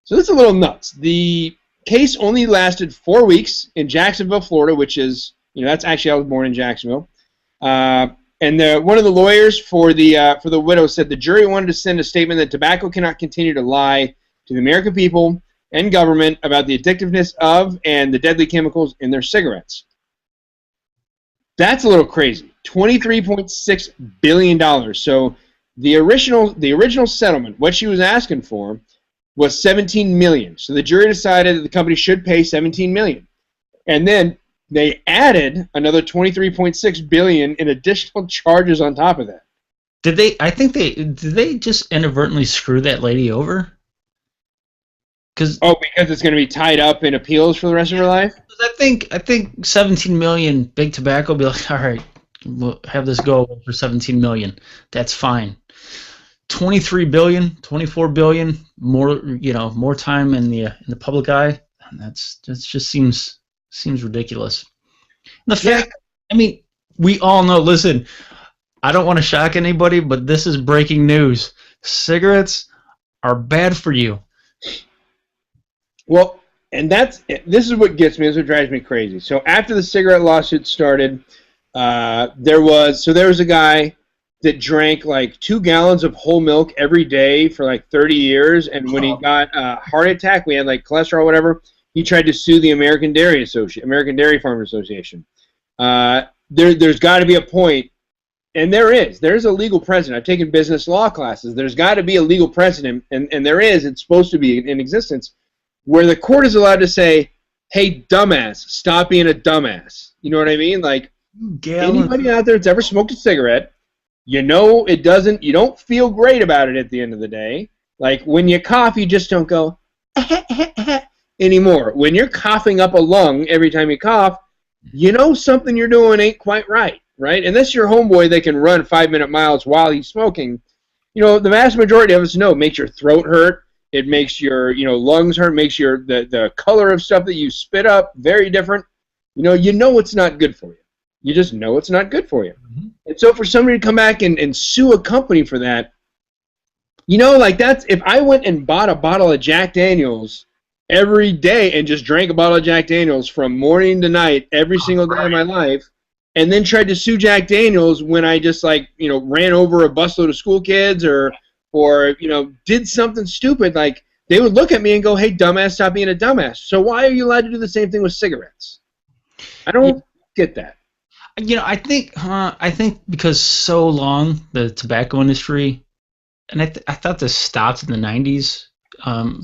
So that's a little nuts. The case only lasted 4 weeks in Jacksonville, Florida, which is, that's actually, I was born in Jacksonville. And one of the lawyers for the widow said the jury wanted to send a statement that tobacco cannot continue to lie to the American people and government about the addictiveness of and the deadly chemicals in their cigarettes. That's a little crazy. $23.6 billion. So the original settlement, what she was asking for, was $17 million. So the jury decided that the company should pay $17 million. And then they added another $23.6 billion in additional charges on top of that. Did they just inadvertently screw that lady over? Because it's going to be tied up in appeals for the rest of her life? I think $17 million, Big Tobacco will be like, all right, we'll have this go for $17 million. That's fine. $23 billion, $24 billion, more time in the public eye. That just seems ridiculous. And the fact, I mean, we all know. Listen, I don't want to shock anybody, but this is breaking news. Cigarettes are bad for you. Well, and this is what gets me. This is what drives me crazy. So after the cigarette lawsuit started, there was a guy that drank like 2 gallons of whole milk every day for like 30 years, and when he got a heart attack, we had like cholesterol or whatever, he tried to sue the American Dairy Farmers Association. There's got to be a point, and there's a legal precedent. I've taken business law classes. There's got to be a legal precedent, and there is. It's supposed to be in existence, where the court is allowed to say, "Hey, dumbass, stop being a dumbass." You know what I mean? Like, anybody out there that's ever smoked a cigarette, you know it doesn't. You don't feel great about it at the end of the day. Like when you cough, you just don't go anymore. When you're coughing up a lung every time you cough, you know something you're doing ain't quite right, right? Unless you're homeboy that can run 5-minute miles while he's smoking, you know, the vast majority of us know it makes your throat hurt. It makes your, lungs hurt. Makes the color of stuff that you spit up very different. You know it's not good for you. You just know it's not good for you. Mm-hmm. And so for somebody to come back and sue a company for that, that's if I went and bought a bottle of Jack Daniels every day and just drank a bottle of Jack Daniels from morning to night every single day of my life, and then tried to sue Jack Daniels when I just ran over a busload of school kids or did something stupid, like they would look at me and go, "Hey, dumbass, stop being a dumbass." So why are you allowed to do the same thing with cigarettes? I don't get that. I think because so long the tobacco industry, and I thought this stopped in the 90s.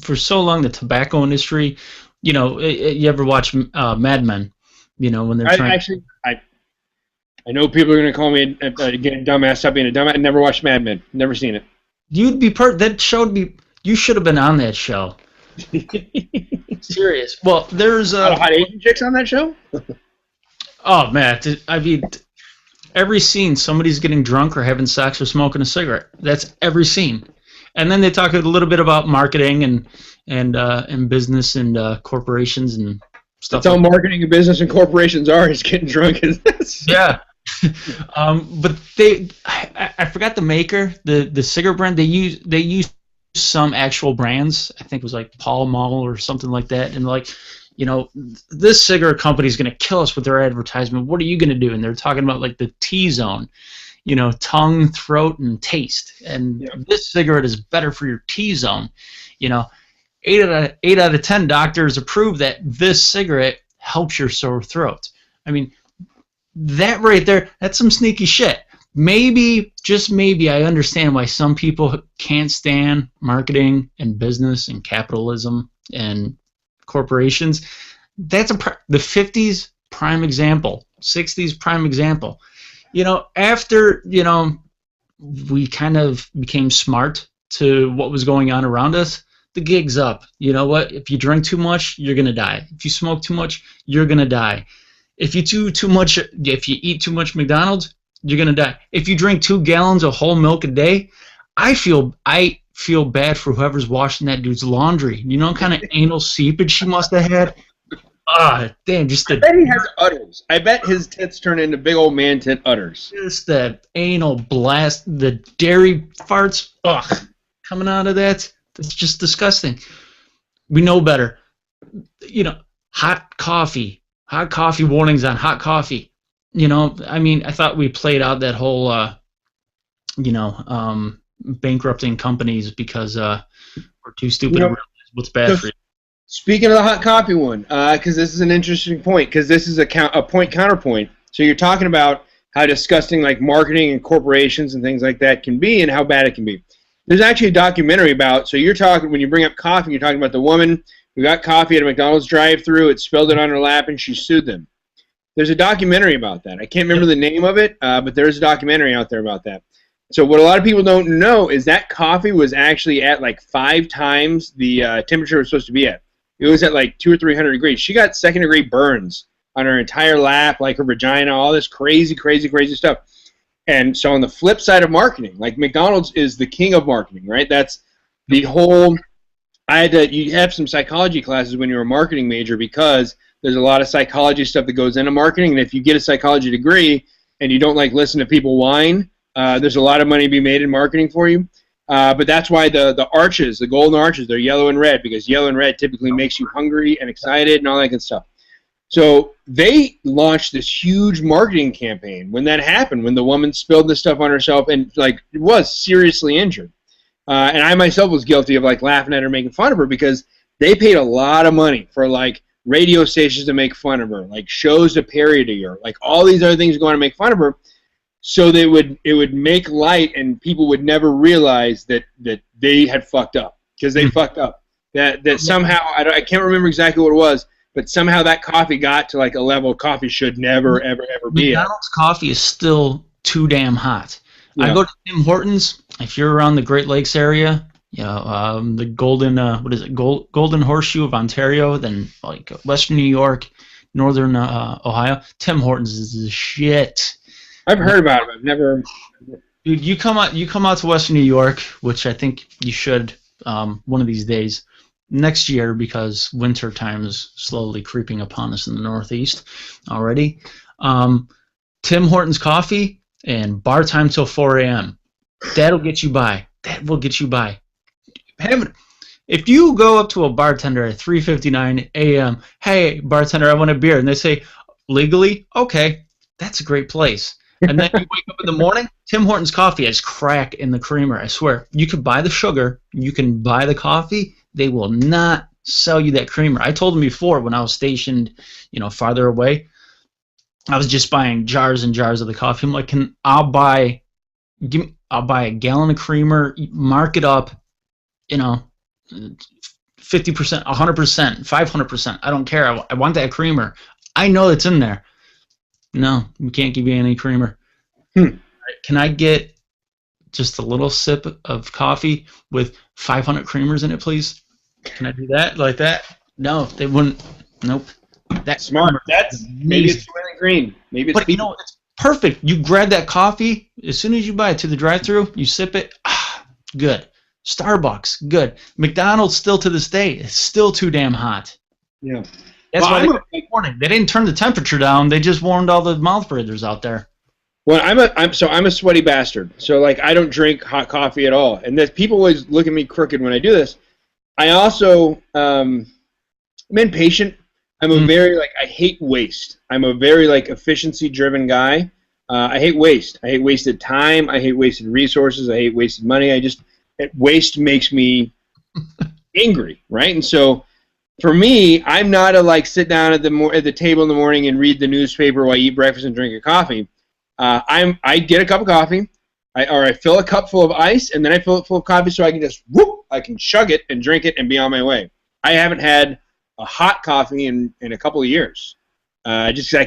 For so long, the tobacco industry, you ever watch Mad Men? When they're trying. I know people are going to call me again, dumbass, stop being a dumbass. I never watched Mad Men. Never seen it. You'd be that show would be. You should have been on that show. Serious. Well, there's hot Asian chicks on that show. Oh man, I mean, every scene somebody's getting drunk or having sex or smoking a cigarette. That's every scene. And then they talk a little bit about marketing and business and corporations and stuff. That's how marketing and business and corporations are, is getting drunk. Yeah. But I forgot the maker, the cigarette brand. They use some actual brands. I think it was like Pall Mall or something like that. And this cigarette company is going to kill us with their advertisement. What are you going to do? And they're talking about like the T-zone. Tongue, throat, and taste. And this cigarette is better for your T-zone. 8 out of 10 doctors approve that this cigarette helps your sore throat. I mean, that right there, that's some sneaky shit. Maybe, just maybe, I understand why some people can't stand marketing and business and capitalism and corporations. That's the 50s prime example, 60s prime example. After, we kind of became smart to what was going on around us, the gig's up. You know what? If you drink too much, you're going to die. If you smoke too much, you're going to die. If you eat too much McDonald's, you're going to die. If you drink 2 gallons of whole milk a day, I feel bad for whoever's washing that dude's laundry. You know what kind of anal seepage she must have had? Damn, I bet he has udders. I bet his tits turn into big old man tit udders. Just the anal blast, the dairy farts, coming out of that. That's just disgusting. We know better. Hot coffee warnings on hot coffee. I thought we played out that whole, bankrupting companies because we're too stupid to realize what's bad for you. Speaking of the hot coffee one, because this is an interesting point, because this is a point counterpoint. So you're talking about how disgusting like marketing and corporations and things like that can be, and how bad it can be. There's actually a documentary about. So you're talking, when you bring up coffee, you're talking about the woman who got coffee at a McDonald's drive-thru. It spilled it on her lap, and she sued them. There's a documentary about that. I can't remember the name of it, but there's a documentary out there about that. So what a lot of people don't know is that coffee was actually at like 5 times the temperature it was supposed to be at. It was at like 200 or 300 degrees. She got second-degree burns on her entire lap, like her vagina, all this crazy, crazy, crazy stuff. And so on the flip side of marketing, like McDonald's is the king of marketing, right? That's the whole. You have some psychology classes when you're a marketing major, because there's a lot of psychology stuff that goes into marketing. And if you get a psychology degree and you don't like listen to people whine, there's a lot of money to be made in marketing for you. But that's why the arches, the golden arches, they're yellow and red, because yellow and red typically makes you hungry and excited and all that good stuff. So they launched this huge marketing campaign when that happened, when the woman spilled the stuff on herself and like was seriously injured. And I myself was guilty of like laughing at her, making fun of her, because they paid a lot of money for like radio stations to make fun of her, like shows to parody her, like all these other things going to make fun of her, so it would make light and people would never realize that they had fucked up, because they fucked up. That somehow I can't remember exactly what it was, but somehow that coffee got to like a level coffee should never ever be at. McDonald's coffee is still too damn hot. Yeah. I go to Tim Hortons. If you're around the Great Lakes area, you know, the Golden Golden Horseshoe of Ontario, then like Western New York, Northern Ohio, Tim Hortons is the shit. I've heard about it. I've never. Dude, you come out to Western New York, which I think you should one of these days next year, because winter time is slowly creeping upon us in the Northeast already. Tim Hortons coffee and bar time till 4 a.m. That'll get you by. That will get you by. If you go up to a bartender at 3:59 a.m., hey, bartender, I want a beer, and they say, legally, okay, that's a great place. And then you wake up in the morning, Tim Hortons coffee has crack in the creamer, I swear. You can buy the sugar, you can buy the coffee, they will not sell you that creamer. I told them before when I was stationed, you know, farther away, I was just buying jars and jars of the coffee. I'm like, I'll buy a gallon of creamer, mark it up, you know, 50%, 100%, 500%. I don't care. I want that creamer. I know it's in there. No, we can't give you any creamer. Can I get just a little sip of coffee with 500 creamers in it, please? Can I do that like that? No, they wouldn't. Nope. That's smart. That's maybe it's Soylent Green. Maybe it's. But you know, it's perfect. You grab that coffee as soon as you buy it to the drive-thru. You sip it. Good. Starbucks, good. McDonald's still to this day, it's still too damn hot. Yeah. That's why they warning. They didn't turn the temperature down. They just warned all the mouth breathers out there. Well, I'm a sweaty bastard. So like I don't drink hot coffee at all, and that people always look at me crooked when I do this. I also I'm impatient. I'm a very like I hate waste. I'm a very like efficiency driven guy. I hate waste. I hate wasted time. I hate wasted resources. I hate wasted money. Waste makes me angry, right? And so for me, I'm not a like sit down at the table in the morning and read the newspaper while I eat breakfast and drink a coffee. I get a cup of coffee, I fill a cup full of ice, and then I fill it full of coffee so I can just I can chug it and drink it and be on my way. I haven't had a hot coffee in a couple of years. Just 'cause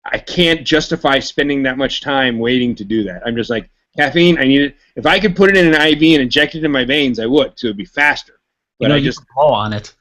I can't justify spending that much time waiting to do that. I'm just like, caffeine, I need it. If I could put it in an IV and inject it in my veins, I would, so it would be faster. But you can blow on it.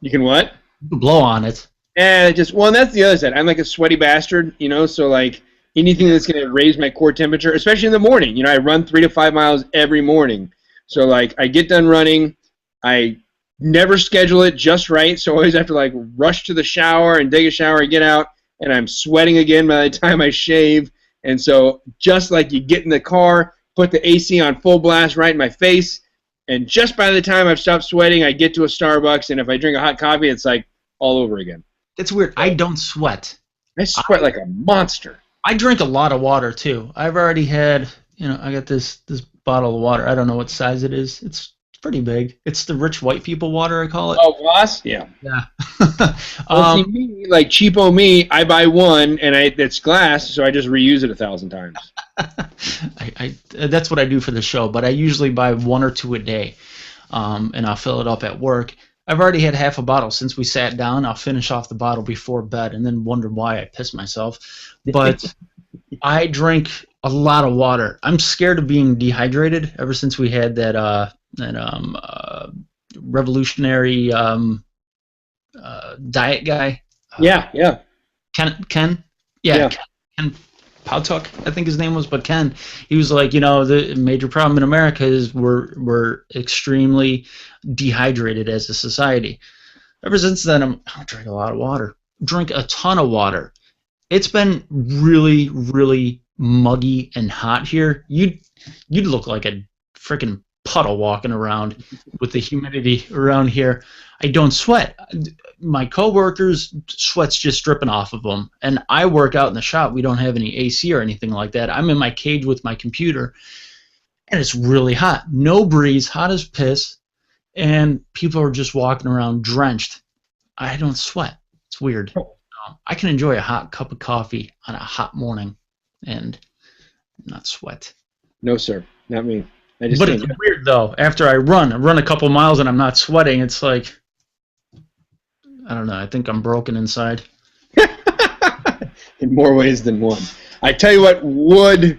You can what? You can blow on it. And and that's the other side. I'm like a sweaty bastard, you know, so like anything that's going to raise my core temperature, especially in the morning. You know, I run 3 to 5 miles every morning. So like I get done running, I never schedule it just right, so I always have to like rush to the shower and take a shower and get out, and I'm sweating again by the time I shave. And so just like you get in the car, put the AC on full blast right in my face, and just by the time I've stopped sweating, I get to a Starbucks, and if I drink a hot coffee, it's like all over again. It's weird. I don't sweat. I sweat like a monster. I drink a lot of water too. I've already had, you know, I got this bottle of water. I don't know what size it is. It's pretty big. It's the rich white people water, I call it. Oh, Voss? Yeah. Yeah. Well, see, me, like cheapo me, I buy one, and it's glass, so I just reuse it 1,000 times. That's what I do for the show, but I usually buy 1 or 2 a day, and I'll fill it up at work. I've already had half a bottle since we sat down. I'll finish off the bottle before bed and then wonder why I pissed myself. But I drink a lot of water. I'm scared of being dehydrated ever since we had that revolutionary diet guy. Yeah. Ken? Yeah. Ken Pautuk, I think his name was, but Ken, he was like, you know, the major problem in America is we're extremely dehydrated as a society. Ever since then, I drink a lot of water. Drink a ton of water. It's been really, really muggy and hot here. You'd look like a freaking puddle walking around with the humidity around here. I don't sweat. My coworkers, sweat's just dripping off of them. And I work out in the shop. We don't have any AC or anything like that. I'm in my cage with my computer, and it's really hot. No breeze, hot as piss, and people are just walking around drenched. I don't sweat. It's weird. I can enjoy a hot cup of coffee on a hot morning and not sweat. No, sir. Not me. But it's weird, though. After I run a couple miles and I'm not sweating, it's like, I don't know. I think I'm broken inside. In more ways than one. I tell you what would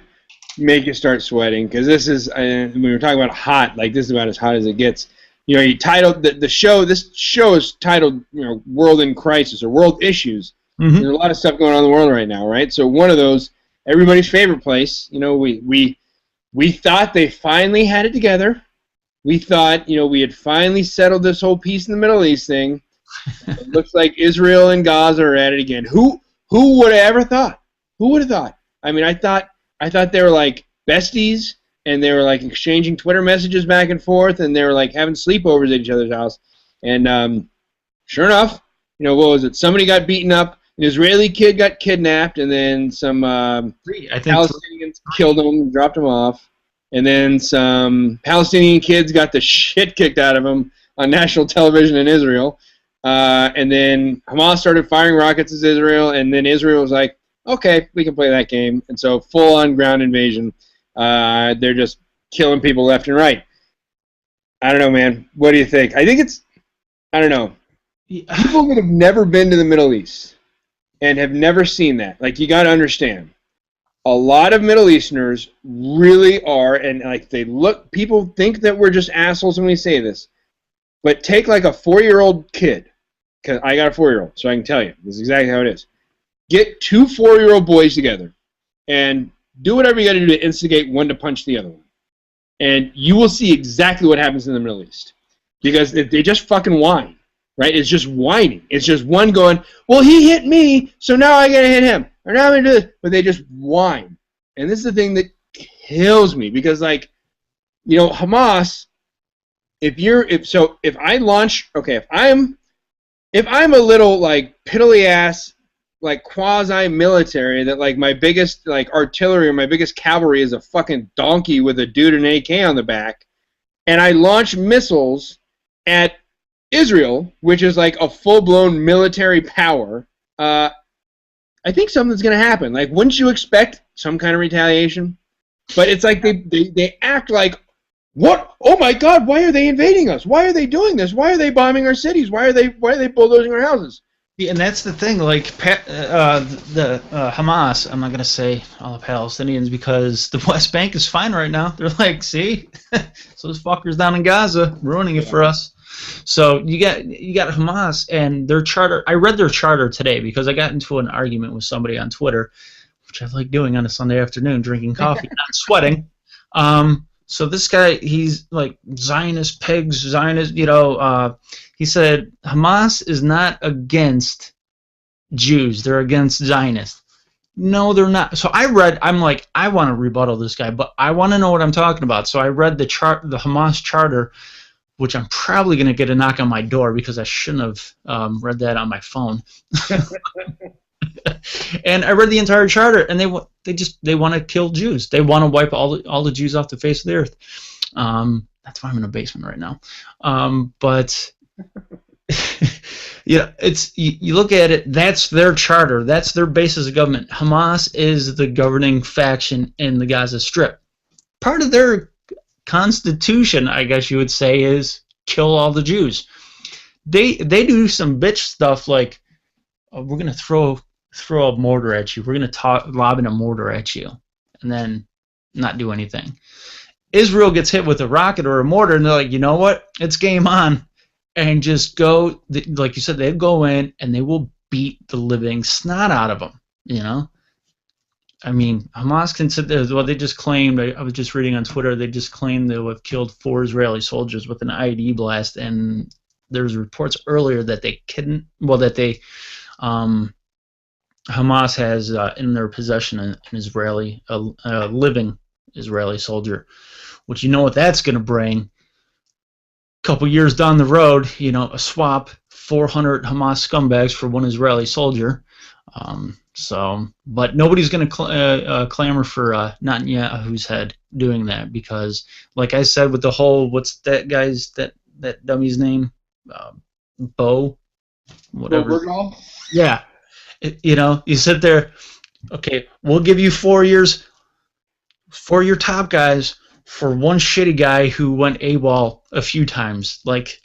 make you start sweating, because this is, when we were talking about hot, like this is about as hot as it gets. You know, you titled the show. This show is titled, you know, World in Crisis or World Issues. Mm-hmm. There's a lot of stuff going on in the world right now, right? So one of those, everybody's favorite place. You know, we thought they finally had it together. We thought, you know, we had finally settled this whole peace in the Middle East thing. It looks like Israel and Gaza are at it again. Who would have ever thought? Who would have thought? I mean, I thought they were like besties, and they were like exchanging Twitter messages back and forth, and they were like having sleepovers at each other's house. And sure enough, you know, what was it? Somebody got beaten up. An Israeli kid got kidnapped, and then some Palestinians killed him, dropped him off, and then some Palestinian kids got the shit kicked out of them on national television in Israel. And then Hamas started firing rockets at Israel, and then Israel was like, okay, we can play that game. And so full-on ground invasion. They're just killing people left and right. I don't know, man. What do you think? I think it's, I don't know. People that have never been to the Middle East and have never seen that, like, you got to understand, a lot of Middle Easterners really are, and like people think that we're just assholes when we say this, but take like a 4-year-old kid, because I got a 4-year-old, so I can tell you, this is exactly how it is. Get 2 4-year-old boys together and do whatever you got to do to instigate one to punch the other one. And you will see exactly what happens in the Middle East. Because they just fucking whine, right? It's just whining. It's just one going, well, he hit me, so now I got to hit him. Or now I'm going to do this. But they just whine. And this is the thing that kills me. Because, like, you know, Hamas, if I'm a little, like, piddly-ass, like, quasi-military that, like, my biggest, like, artillery or my biggest cavalry is a fucking donkey with a dude and an AK on the back, and I launch missiles at Israel, which is, like, a full-blown military power, I think something's going to happen. Like, wouldn't you expect some kind of retaliation? But it's like they act like, what? Oh, my God, why are they invading us? Why are they doing this? Why are they bombing our cities? Why are they bulldozing our houses? Yeah, and that's the thing, like, the Hamas, I'm not going to say all the Palestinians, because the West Bank is fine right now. They're like, see, so those fuckers down in Gaza ruining it for us. So you got Hamas and their charter. I read their charter today because I got into an argument with somebody on Twitter, which I like doing on a Sunday afternoon, drinking coffee, not sweating. So this guy, he's like Zionist pigs, Zionist, you know, he said Hamas is not against Jews. They're against Zionists. No, they're not. So I'm like, I want to rebuttal this guy, but I want to know what I'm talking about. So I read the Hamas charter, which I'm probably going to get a knock on my door because I shouldn't have read that on my phone. And I read the entire charter, and they want to kill Jews. They want to wipe all the Jews off the face of the earth. That's why I'm in a basement right now. But yeah, you look at it. That's their charter. That's their basis of government. Hamas is the governing faction in the Gaza Strip. Part of their constitution, I guess you would say, is kill all the Jews. They do some bitch stuff like, we're gonna throw a mortar at you. We're gonna lob in a mortar at you, and then not do anything. Israel gets hit with a rocket or a mortar, and they're like, you know what? It's game on, and just go. Like you said, they go in and they will beat the living snot out of them. You know. I mean, Hamas can sit there. Well, they just claimed. I was just reading on Twitter. They just claimed they have killed 4 Israeli soldiers with an IED blast, and there's reports earlier that Hamas has in their possession an Israeli living Israeli soldier. Which you know what that's going to bring. A couple years down the road, a swap, 400 Hamas scumbags for one Israeli soldier. But nobody's going to clamor for Netanyahu's head doing that because, like I said, with the whole what's that guy's that dummy's name, Bo, whatever. Yeah, you sit there. Okay, we'll give you 4 years for your top guys for one shitty guy who went AWOL a few times. Like,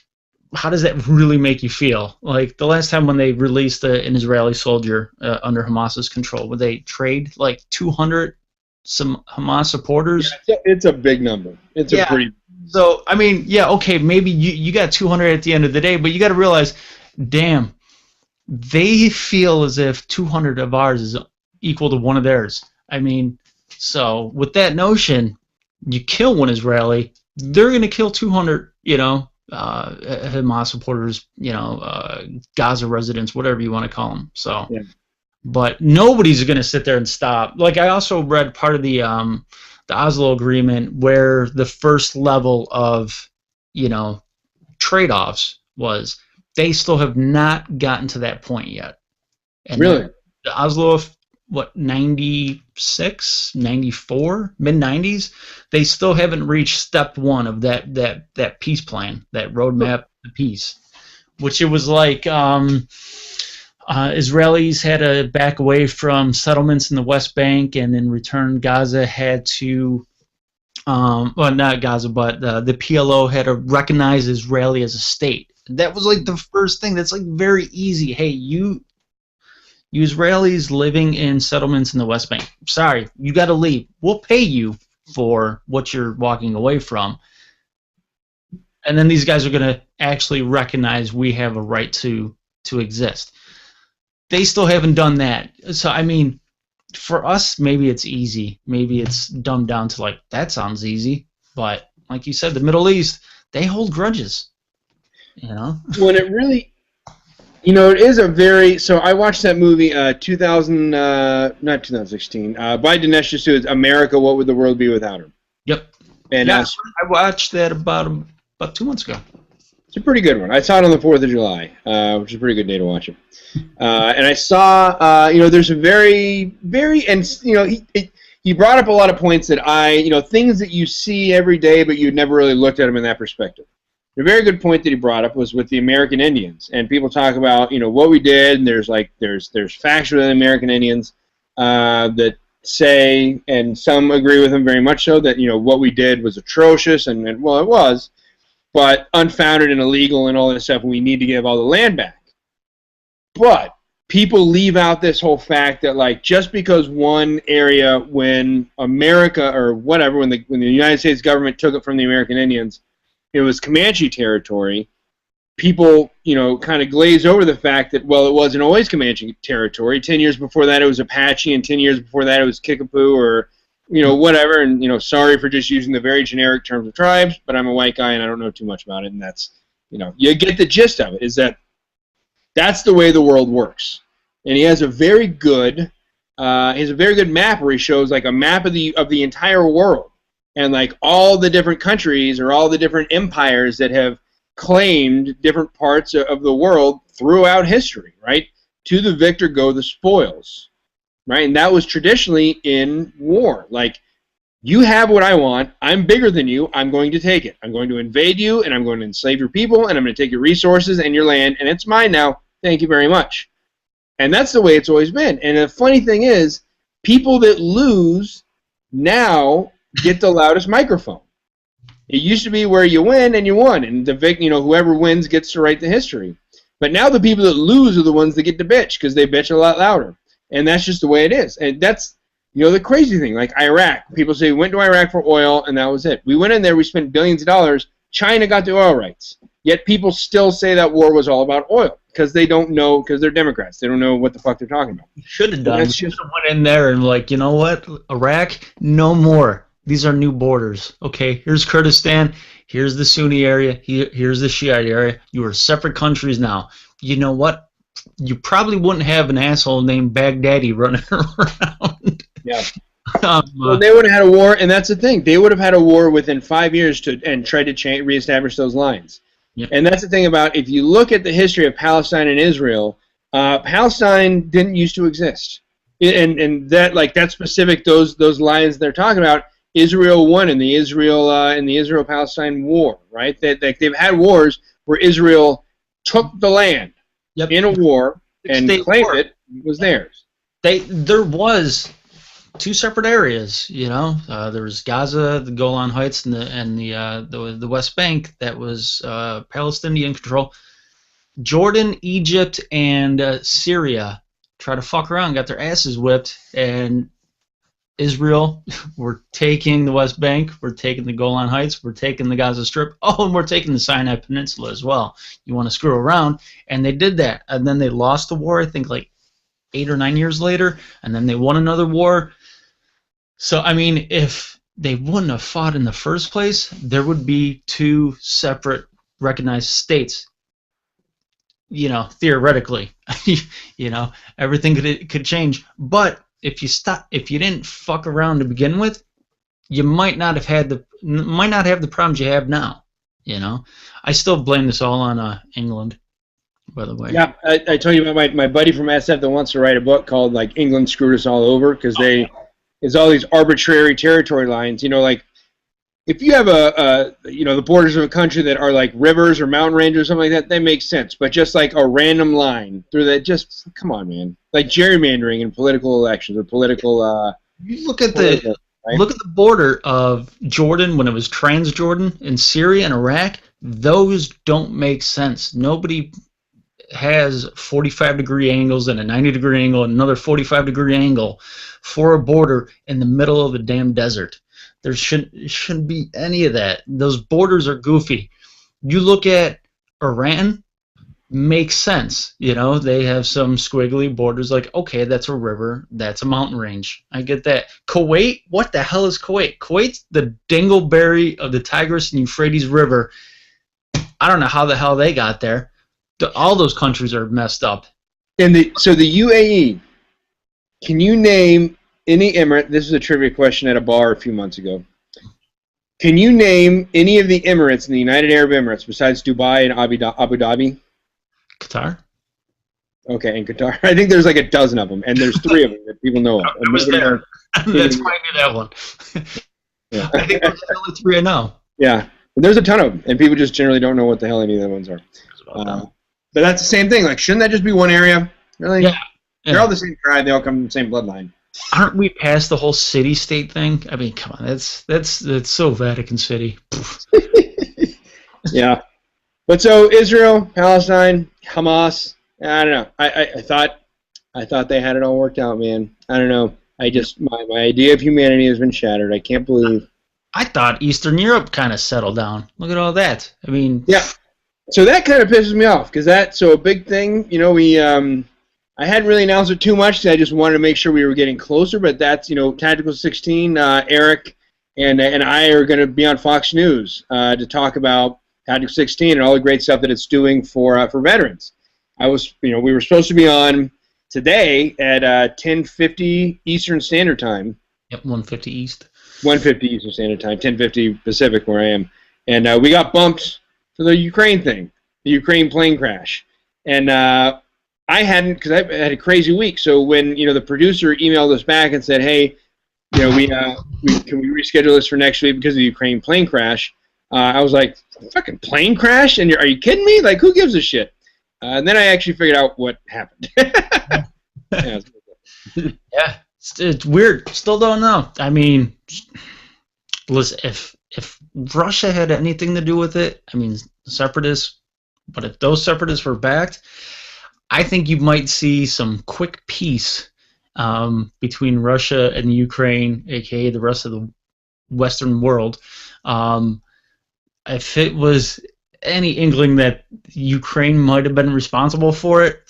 how does that really make you feel? Like, the last time when they released an Israeli soldier under Hamas's control, would they trade like 200 some Hamas supporters? Yeah, it's a big number. It's a pretty... So, I mean, yeah, okay, maybe you got 200 at the end of the day, but you got to realize, damn, they feel as if 200 of ours is equal to one of theirs. I mean, so with that notion, you kill one Israeli, they're going to kill 200, Hamas supporters, Gaza residents, whatever you want to call them. So, yeah. But nobody's going to sit there and stop. Like, I also read part of the Oslo Agreement where the first level of, trade-offs was they still have not gotten to that point yet. And really? The Oslo, 96, 94, mid-90s, they still haven't reached step one of that peace plan, that roadmap to peace, which it was like Israelis had to back away from settlements in the West Bank, and in return Gaza had to, not Gaza, but the PLO had to recognize Israeli as a state. That was like the first thing. That's like very easy. Hey, you Israelis living in settlements in the West Bank, sorry, you got to leave. We'll pay you for what you're walking away from. And then these guys are going to actually recognize we have a right to exist. They still haven't done that. So, I mean, for us, maybe it's easy. Maybe it's dumbed down to like, that sounds easy. But like you said, the Middle East, they hold grudges. When it really... it is a very... So I watched that movie, not 2016, by Dinesh D'Souza, America, What Would the World Be Without Him? Yep. And I watched that about 2 months ago. It's a pretty good one. I saw it on the 4th of July, which is a pretty good day to watch it. And I saw, there's a very, very... And, he brought up a lot of points that things that you see every day, but you'd never really looked at them in that perspective. A very good point that he brought up was with the American Indians, and people talk about what we did. And there's facts with the American Indians that say, and some agree with him very much so, that what we did was atrocious, and well, it was, but unfounded and illegal and all this stuff. And we need to give all the land back. But people leave out this whole fact that just because one area, when America or whatever, when the United States government took it from the American Indians, it was Comanche territory, people, kind of glaze over the fact that, well, it wasn't always Comanche territory. 10 years before that, it was Apache, and 10 years before that, it was Kickapoo, or, whatever. And, sorry for just using the very generic terms of tribes, but I'm a white guy and I don't know too much about it. And that's, you get the gist of it, is that that's the way the world works. And he has a very good map where he shows like a map of the entire world. And all the different countries or all the different empires that have claimed different parts of the world throughout history, right? To the victor go the spoils, right? And that was traditionally in war. You have what I want, I'm bigger than you, I'm going to take it. I'm going to invade you, and I'm going to enslave your people, and I'm going to take your resources and your land, and it's mine now. Thank you very much. And that's the way it's always been. And the funny thing is, people that lose now get the loudest microphone. It used to be where you win and you won, and whoever wins gets to write the history. But now the people that lose are the ones that get to bitch, because they bitch a lot louder, and that's just the way it is. And that's the crazy thing. Like Iraq, people say we went to Iraq for oil, and that was it. We went in there, we spent billions of dollars. China got the oil rights, yet people still say that war was all about oil because they don't know, because they're Democrats. They don't know what the fuck they're talking about. Should have done. You should have went in there and you know what, Iraq, no more. These are new borders. Okay, here's Kurdistan, here's the Sunni area, here's the Shiite area. You are separate countries now. You know what? You probably wouldn't have an asshole named Baghdadi running around. Yeah. Well, they would have had a war, and that's the thing. They would have had a war within 5 years and tried to reestablish those lines. Yep. And that's the thing about, if you look at the history of Palestine and Israel, Palestine didn't used to exist. And that specific, those lines they're talking about, Israel won in the Israel-Palestine war, right? They've had wars where Israel took the land in a war and claimed it was theirs. There was two separate areas, there was Gaza, the Golan Heights, and the West Bank that was Palestinian control. Jordan, Egypt, and Syria tried to fuck around, got their asses whipped, and Israel, we're taking the West Bank, we're taking the Golan Heights, we're taking the Gaza Strip, and we're taking the Sinai Peninsula as well. You want to screw around, and they did that, and then they lost the war, I think, like 8 or 9 years later, and then they won another war. So, I mean, if they wouldn't have fought in the first place, there would be two separate recognized states. Theoretically, everything could change. But if you didn't fuck around to begin with, you might not have the problems you have now. I still blame this all on England, by the way. Yeah, I told you about my buddy from SF that wants to write a book called like England Screwed Us All Over, because there's all these arbitrary territory lines. If you have the borders of a country that are like rivers or mountain ranges or something like that makes sense. But just like a random line through that, just come on, man. Like gerrymandering in political elections or political. You look at the border of Jordan when it was Transjordan in Syria and Iraq. Those don't make sense. Nobody has 45-degree angles and a 90-degree angle and another 45-degree angle for a border in the middle of the damn desert. There shouldn't be any of that. Those borders are goofy. You look at Iran, makes sense. They have some squiggly borders like, okay, that's a river, that's a mountain range. I get that. Kuwait, what the hell is Kuwait? Kuwait's the dingleberry of the Tigris and Euphrates River. I don't know how the hell they got there. All those countries are messed up. So the UAE, can you name any emirate? This was a trivia question at a bar a few months ago. Can you name any of the emirates in the United Arab Emirates besides Dubai and Abu Dhabi? Qatar. Okay, and Qatar. I think there's like a dozen of them, and there's 3 of them that people know of. I was there. That's why I knew that one. Yeah. I think those are the only 3 I know. Yeah, and there's a ton of them, and people just generally don't know what the hell any of the ones are. But that's the same thing. Like, shouldn't that just be one area? Really? Yeah. They're all the same tribe. They all come from the same bloodline. Aren't we past the whole city-state thing? I mean, come on, that's so Vatican City. Yeah, but so Israel, Palestine, Hamas. I don't know. I thought they had it all worked out, man. I don't know. My idea of humanity has been shattered. I can't believe. I thought Eastern Europe kind of settled down. Look at all that. I mean. Yeah. So that kind of pisses me off because a big thing. I hadn't really announced it too much. I just wanted to make sure we were getting closer. But that's Tactical 16. Eric and I are going to be on Fox News to talk about Tactical 16 and all the great stuff that it's doing for veterans. We were supposed to be on today at 10:50 Eastern Standard Time. Yep, 1:50 East. 1:50 Eastern Standard Time, 10:50 Pacific where I am, and we got bumped for the Ukraine thing, the Ukraine plane crash, and I hadn't, because I had a crazy week. So when the producer emailed us back and said, "Hey, can we reschedule this for next week because of the Ukraine plane crash?" I was like, "Fucking plane crash? And are you kidding me? Like, who gives a shit?" And then I actually figured out what happened. Yeah, it's weird. Still don't know. I mean, listen, if Russia had anything to do with it, I mean, separatists. But if those separatists were backed, I think you might see some quick peace between Russia and Ukraine, aka the rest of the Western world. If it was any inkling that Ukraine might have been responsible for it,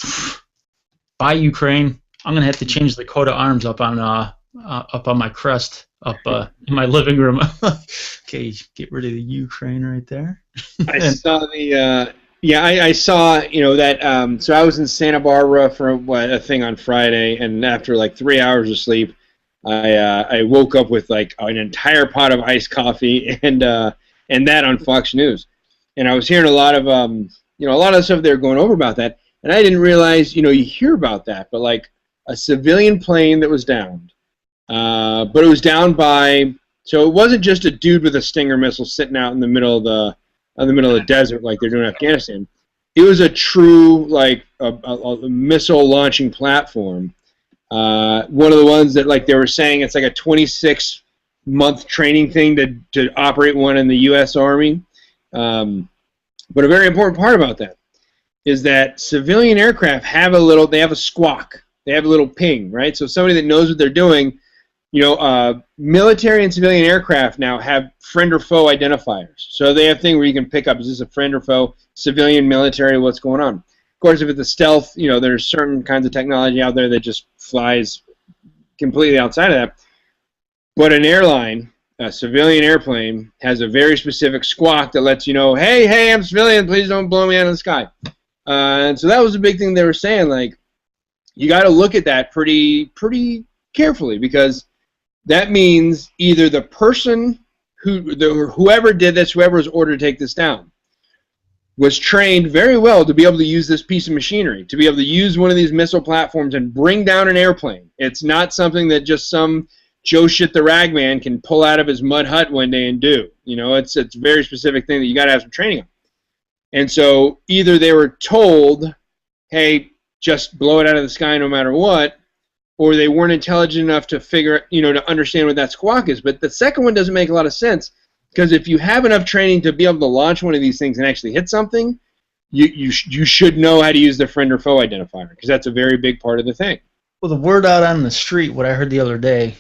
by Ukraine, I'm gonna have to change the coat of arms up on my crest in my living room. Okay, get rid of the Ukraine right there. I saw the. I saw, that, so I was in Santa Barbara for a thing on Friday, and after like 3 hours of sleep, I woke up with like an entire pot of iced coffee and that on Fox News, and I was hearing a lot of a lot of the stuff they were going over about that, and I didn't realize you hear about that, but like a civilian plane that was downed, but it was downed by, so it wasn't just a dude with a Stinger missile sitting out in the middle of the desert like they're doing in Afghanistan. It was a true like a missile launching platform. One of the ones that like they were saying it's like a 26-month training thing to operate one in the U.S. Army. But a very important part about that is that civilian aircraft have they have a squawk. They have a little ping, right? So somebody that knows what they're doing, military and civilian aircraft now have friend or foe identifiers. So they have a thing where you can pick up, is this a friend or foe, civilian, military, what's going on? Of course, if it's a stealth, there's certain kinds of technology out there that just flies completely outside of that. But an airline, a civilian airplane, has a very specific squawk that lets you know, hey, I'm civilian, please don't blow me out of the sky. And so that was a big thing they were saying, like, you got to look at that pretty carefully, because that means either the person whoever did this, whoever was ordered to take this down, was trained very well to be able to use this piece of machinery, to be able to use one of these missile platforms and bring down an airplane. It's not something that just some Joe shit the ragman can pull out of his mud hut one day and do. It's a very specific thing that you got to have some training on. And so either they were told, hey, just blow it out of the sky no matter what, or they weren't intelligent enough to figure, to understand what that squawk is. But the second one doesn't make a lot of sense, because if you have enough training to be able to launch one of these things and actually hit something, you should know how to use the friend or foe identifier, because that's a very big part of the thing. Well, the word out on the street, what I heard the other day,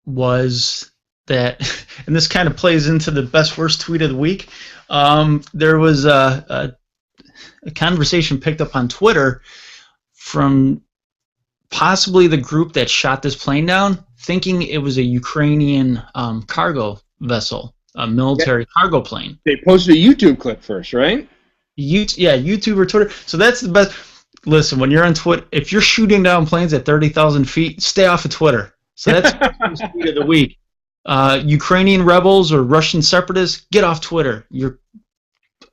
was that, and this kind of plays into the best worst tweet of the week. There was a conversation picked up on Twitter from possibly the group that shot this plane down, thinking it was a Ukrainian cargo vessel, a military cargo plane. They posted a YouTube clip first, right? YouTube or Twitter. So that's the best. Listen, when you're on Twitter, if you're shooting down planes at 30,000 feet, stay off of Twitter. So that's the tweet of the week. Ukrainian rebels or Russian separatists, get off Twitter.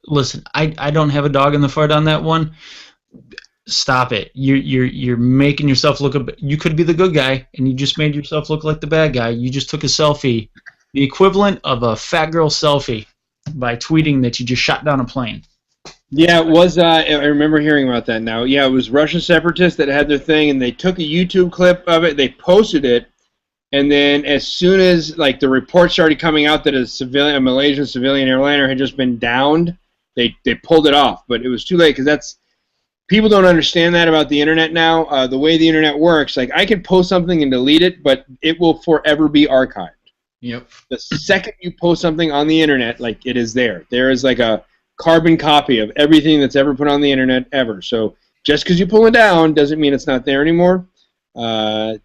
Listen, I don't have a dog in the fight on that one. Stop it. You're making yourself look. You could be the good guy, and you just made yourself look like the bad guy. You just took a selfie, the equivalent of a fat girl selfie, by tweeting that you just shot down a plane. Yeah, it was. I remember hearing about that now. Yeah, it was Russian separatists that had their thing, and they took a YouTube clip of it, they posted it, and then as soon as like the report started coming out that a Malaysian civilian airliner had just been downed, they pulled it off. But it was too late, because people don't understand that about the internet now. The way the internet works, like I can post something and delete it, but it will forever be archived. Yep. The second you post something on the internet, like it is there. There is like a carbon copy of everything that's ever put on the internet ever. So just because you pull it down doesn't mean it's not there anymore.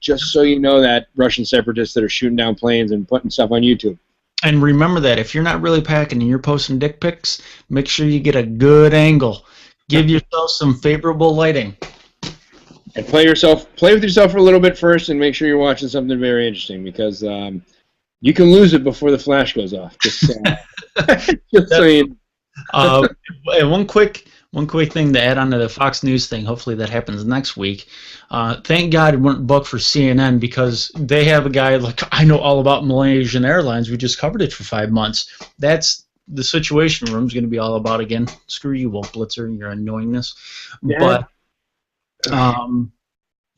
Just so you know, that Russian separatists that are shooting down planes and putting stuff on YouTube. And remember that if you're not really packing and you're posting dick pics, make sure you get a good angle. Give yourself some favorable lighting. And play with yourself for a little bit first, and make sure you're watching something very interesting, because you can lose it before the flash goes off. Just so you know. One quick thing to add on to the Fox News thing. Hopefully that happens next week. Thank God it weren't booked for CNN, because they have a guy like, I know all about Malaysian Airlines. We just covered it for 5 months. That's the Situation Room's going to be all about again. Screw you, Wolf Blitzer, and your annoyingness. Yeah. But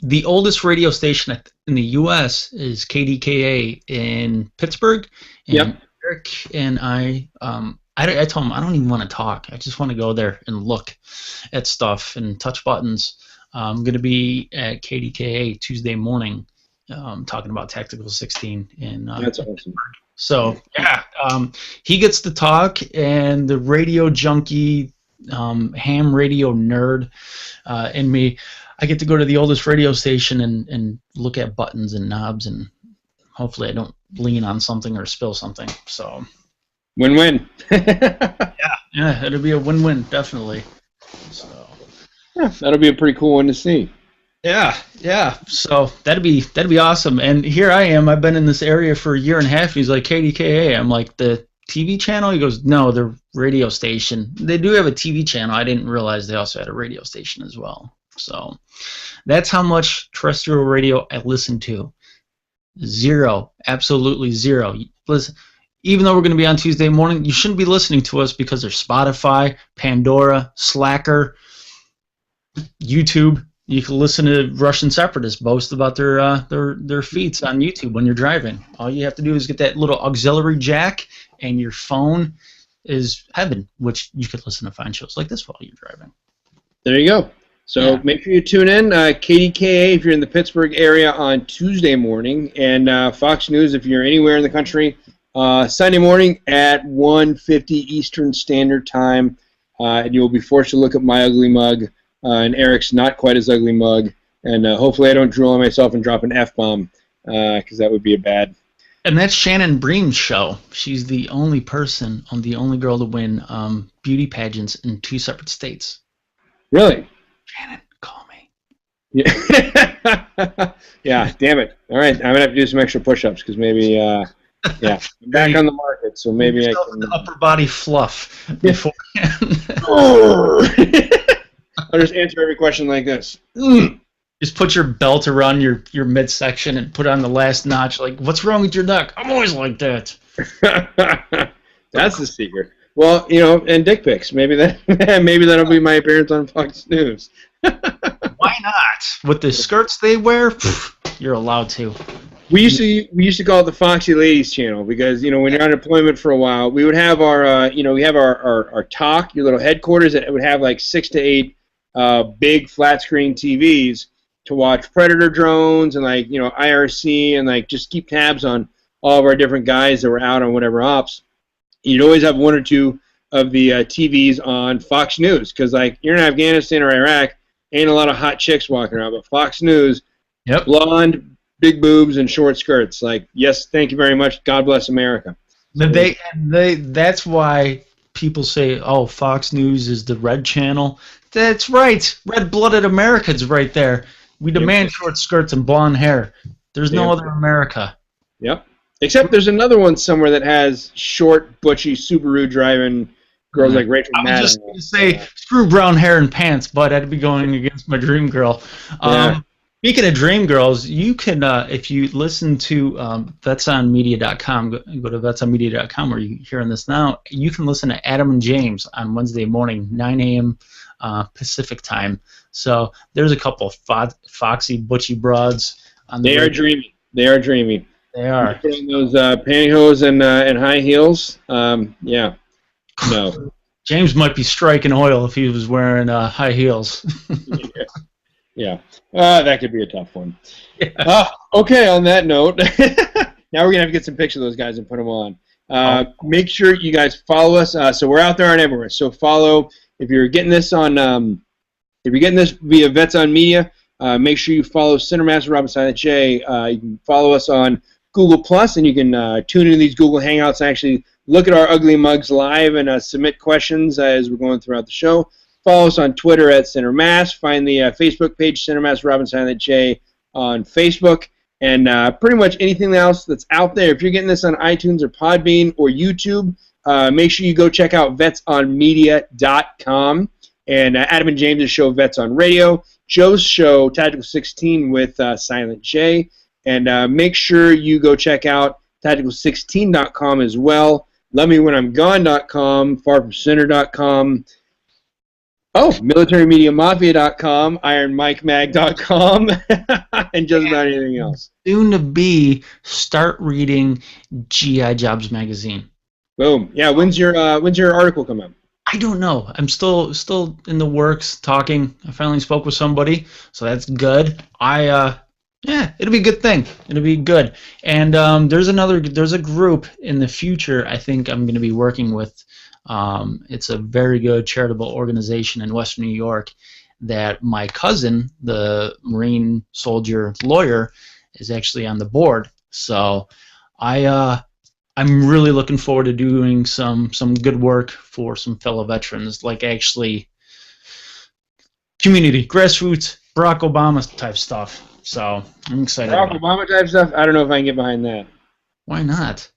the oldest radio station in the U.S. is KDKA in Pittsburgh. And yep. Eric and I told him I don't even want to talk. I just want to go there and look at stuff and touch buttons. I'm going to be at KDKA Tuesday morning talking about Tactical 16. That's awesome. So, yeah, he gets to talk, and the radio junkie, ham radio nerd in me, I get to go to the oldest radio station and look at buttons and knobs, and hopefully I don't lean on something or spill something. So, win-win. yeah, it'll be a win-win, definitely. So, yeah, that'll be a pretty cool one to see. Yeah. So that'd be awesome. And here I am. I've been in this area for a year and a half. He's like, KDKA. I'm like, the TV channel? He goes, no, the radio station. They do have a TV channel. I didn't realize they also had a radio station as well. So that's how much terrestrial radio I listen to. Zero. Absolutely zero. Listen, even though we're going to be on Tuesday morning, you shouldn't be listening to us because there's Spotify, Pandora, Slacker, YouTube. You can listen to Russian separatists boast about their feats on YouTube when you're driving. All you have to do is get that little auxiliary jack, and your phone is heaven, which you could listen to fine shows like this while you're driving. There you go. So make sure you tune in. KDKA if you're in the Pittsburgh area on Tuesday morning, and Fox News if you're anywhere in the country Sunday morning at 1:50 Eastern Standard Time. And you'll be forced to look at my ugly mug and Eric's not quite as ugly mug. And hopefully I don't drool on myself and drop an F-bomb because that would be a bad. And that's Shannon Bream's show. She's the only person, the only girl to win beauty pageants in 2 separate states. Really? Shannon, call me. Yeah. Yeah, damn it. All right, I'm going to have to do some extra push-ups because maybe, I'm back on the market, so maybe I can... upper body fluff beforehand. I'll just answer every question like this. Just put your belt around your midsection and put on the last notch. Like, what's wrong with your neck? I'm always like that. That's the secret. Well, and dick pics. Maybe that'll be my appearance on Fox News. Why not? With the skirts they wear, you're allowed to. We used to call it the Foxy Ladies channel because when you're on deployment for a while, we would have our we have our talk, your little headquarters that would have like 6 to 8 big flat screen TVs to watch Predator drones and IRC and just keep tabs on all of our different guys that were out on whatever ops. You'd always have 1 or 2 of the TVs on Fox News because you're in Afghanistan or Iraq, ain't a lot of hot chicks walking around, but Fox News, blonde, big boobs, and short skirts. Yes, thank you very much. God bless America. That's why people say, oh, Fox News is the red channel. That's right. Red-blooded America's right there. We demand short skirts and blonde hair. There's no other America. Yep. Except there's another one somewhere that has short, butchy, Subaru driving girls like Rachel Maddow. I was just going to say, screw brown hair and pants, but I'd be going against my dream girl. Speaking of dream girls, you can, if you listen to vetsonmedia.com, go to vetsonmedia.com where you're hearing this now, you can listen to Adam and James on Wednesday morning, 9 a.m. Pacific time. So there's a couple of foxy, butchy broads. They are dreamy. They are dreamy. They are. Putting those pantyhose and high heels. Yeah. No. James might be striking oil if he was wearing high heels. Yeah. That could be a tough one. Yeah. Okay, on that note, now we're going to have to get some pictures of those guys and put them on. Make sure you guys follow us. So we're out there on everywhere. So follow, if you're getting this on, if you're getting this via Vets on Media, make sure you follow Cinemaster Rob and Silent J. You can follow us on Google Plus, and you can tune into these Google Hangouts and actually look at our ugly mugs live and submit questions as we're going throughout the show. Follow us on Twitter at CenterMass. Find the Facebook page, CenterMass Rob and Silent J, on Facebook. And pretty much anything else that's out there. If you're getting this on iTunes or Podbean or YouTube, make sure you go check out vetsonmedia.com. And Adam and James' show, Vets on Radio. Joe's show, Tactical 16 with Silent J. And make sure you go check out Tactical16.com as well. LoveMeWhenI'mGone.com, FarFromCenter.com. Oh, MilitaryMediaMafia.com, IronMikeMag.com, and just about anything else. Soon to be, start reading G.I. Jobs magazine. Boom. Yeah, when's your article come up? I don't know. I'm still in the works, talking. I finally spoke with somebody, so that's good. It'll be a good thing. It'll be good. And there's a group in the future I think I'm going to be working with. It's a very good charitable organization in Western New York that my cousin, the Marine soldier lawyer, is actually on the board. So I'm really looking forward to doing some good work for some fellow veterans, like actually community, grassroots Barack Obama type stuff. So I'm excited. Barack Obama type stuff. I don't know if I can get behind that. Why not?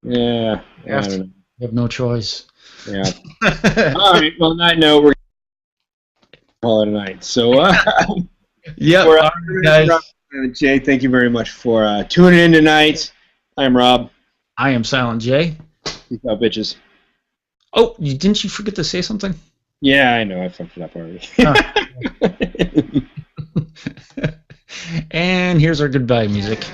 Yeah, I don't know. You have no choice. Yeah. All right. Well, on that note, we're call it a night. So, yeah, guys. Jay, thank you very much for tuning in tonight. I'm Rob. I am Silent J. Peace out, bitches. Oh, didn't you forget to say something? Yeah, I know. I fucked it up already. And here's our goodbye music.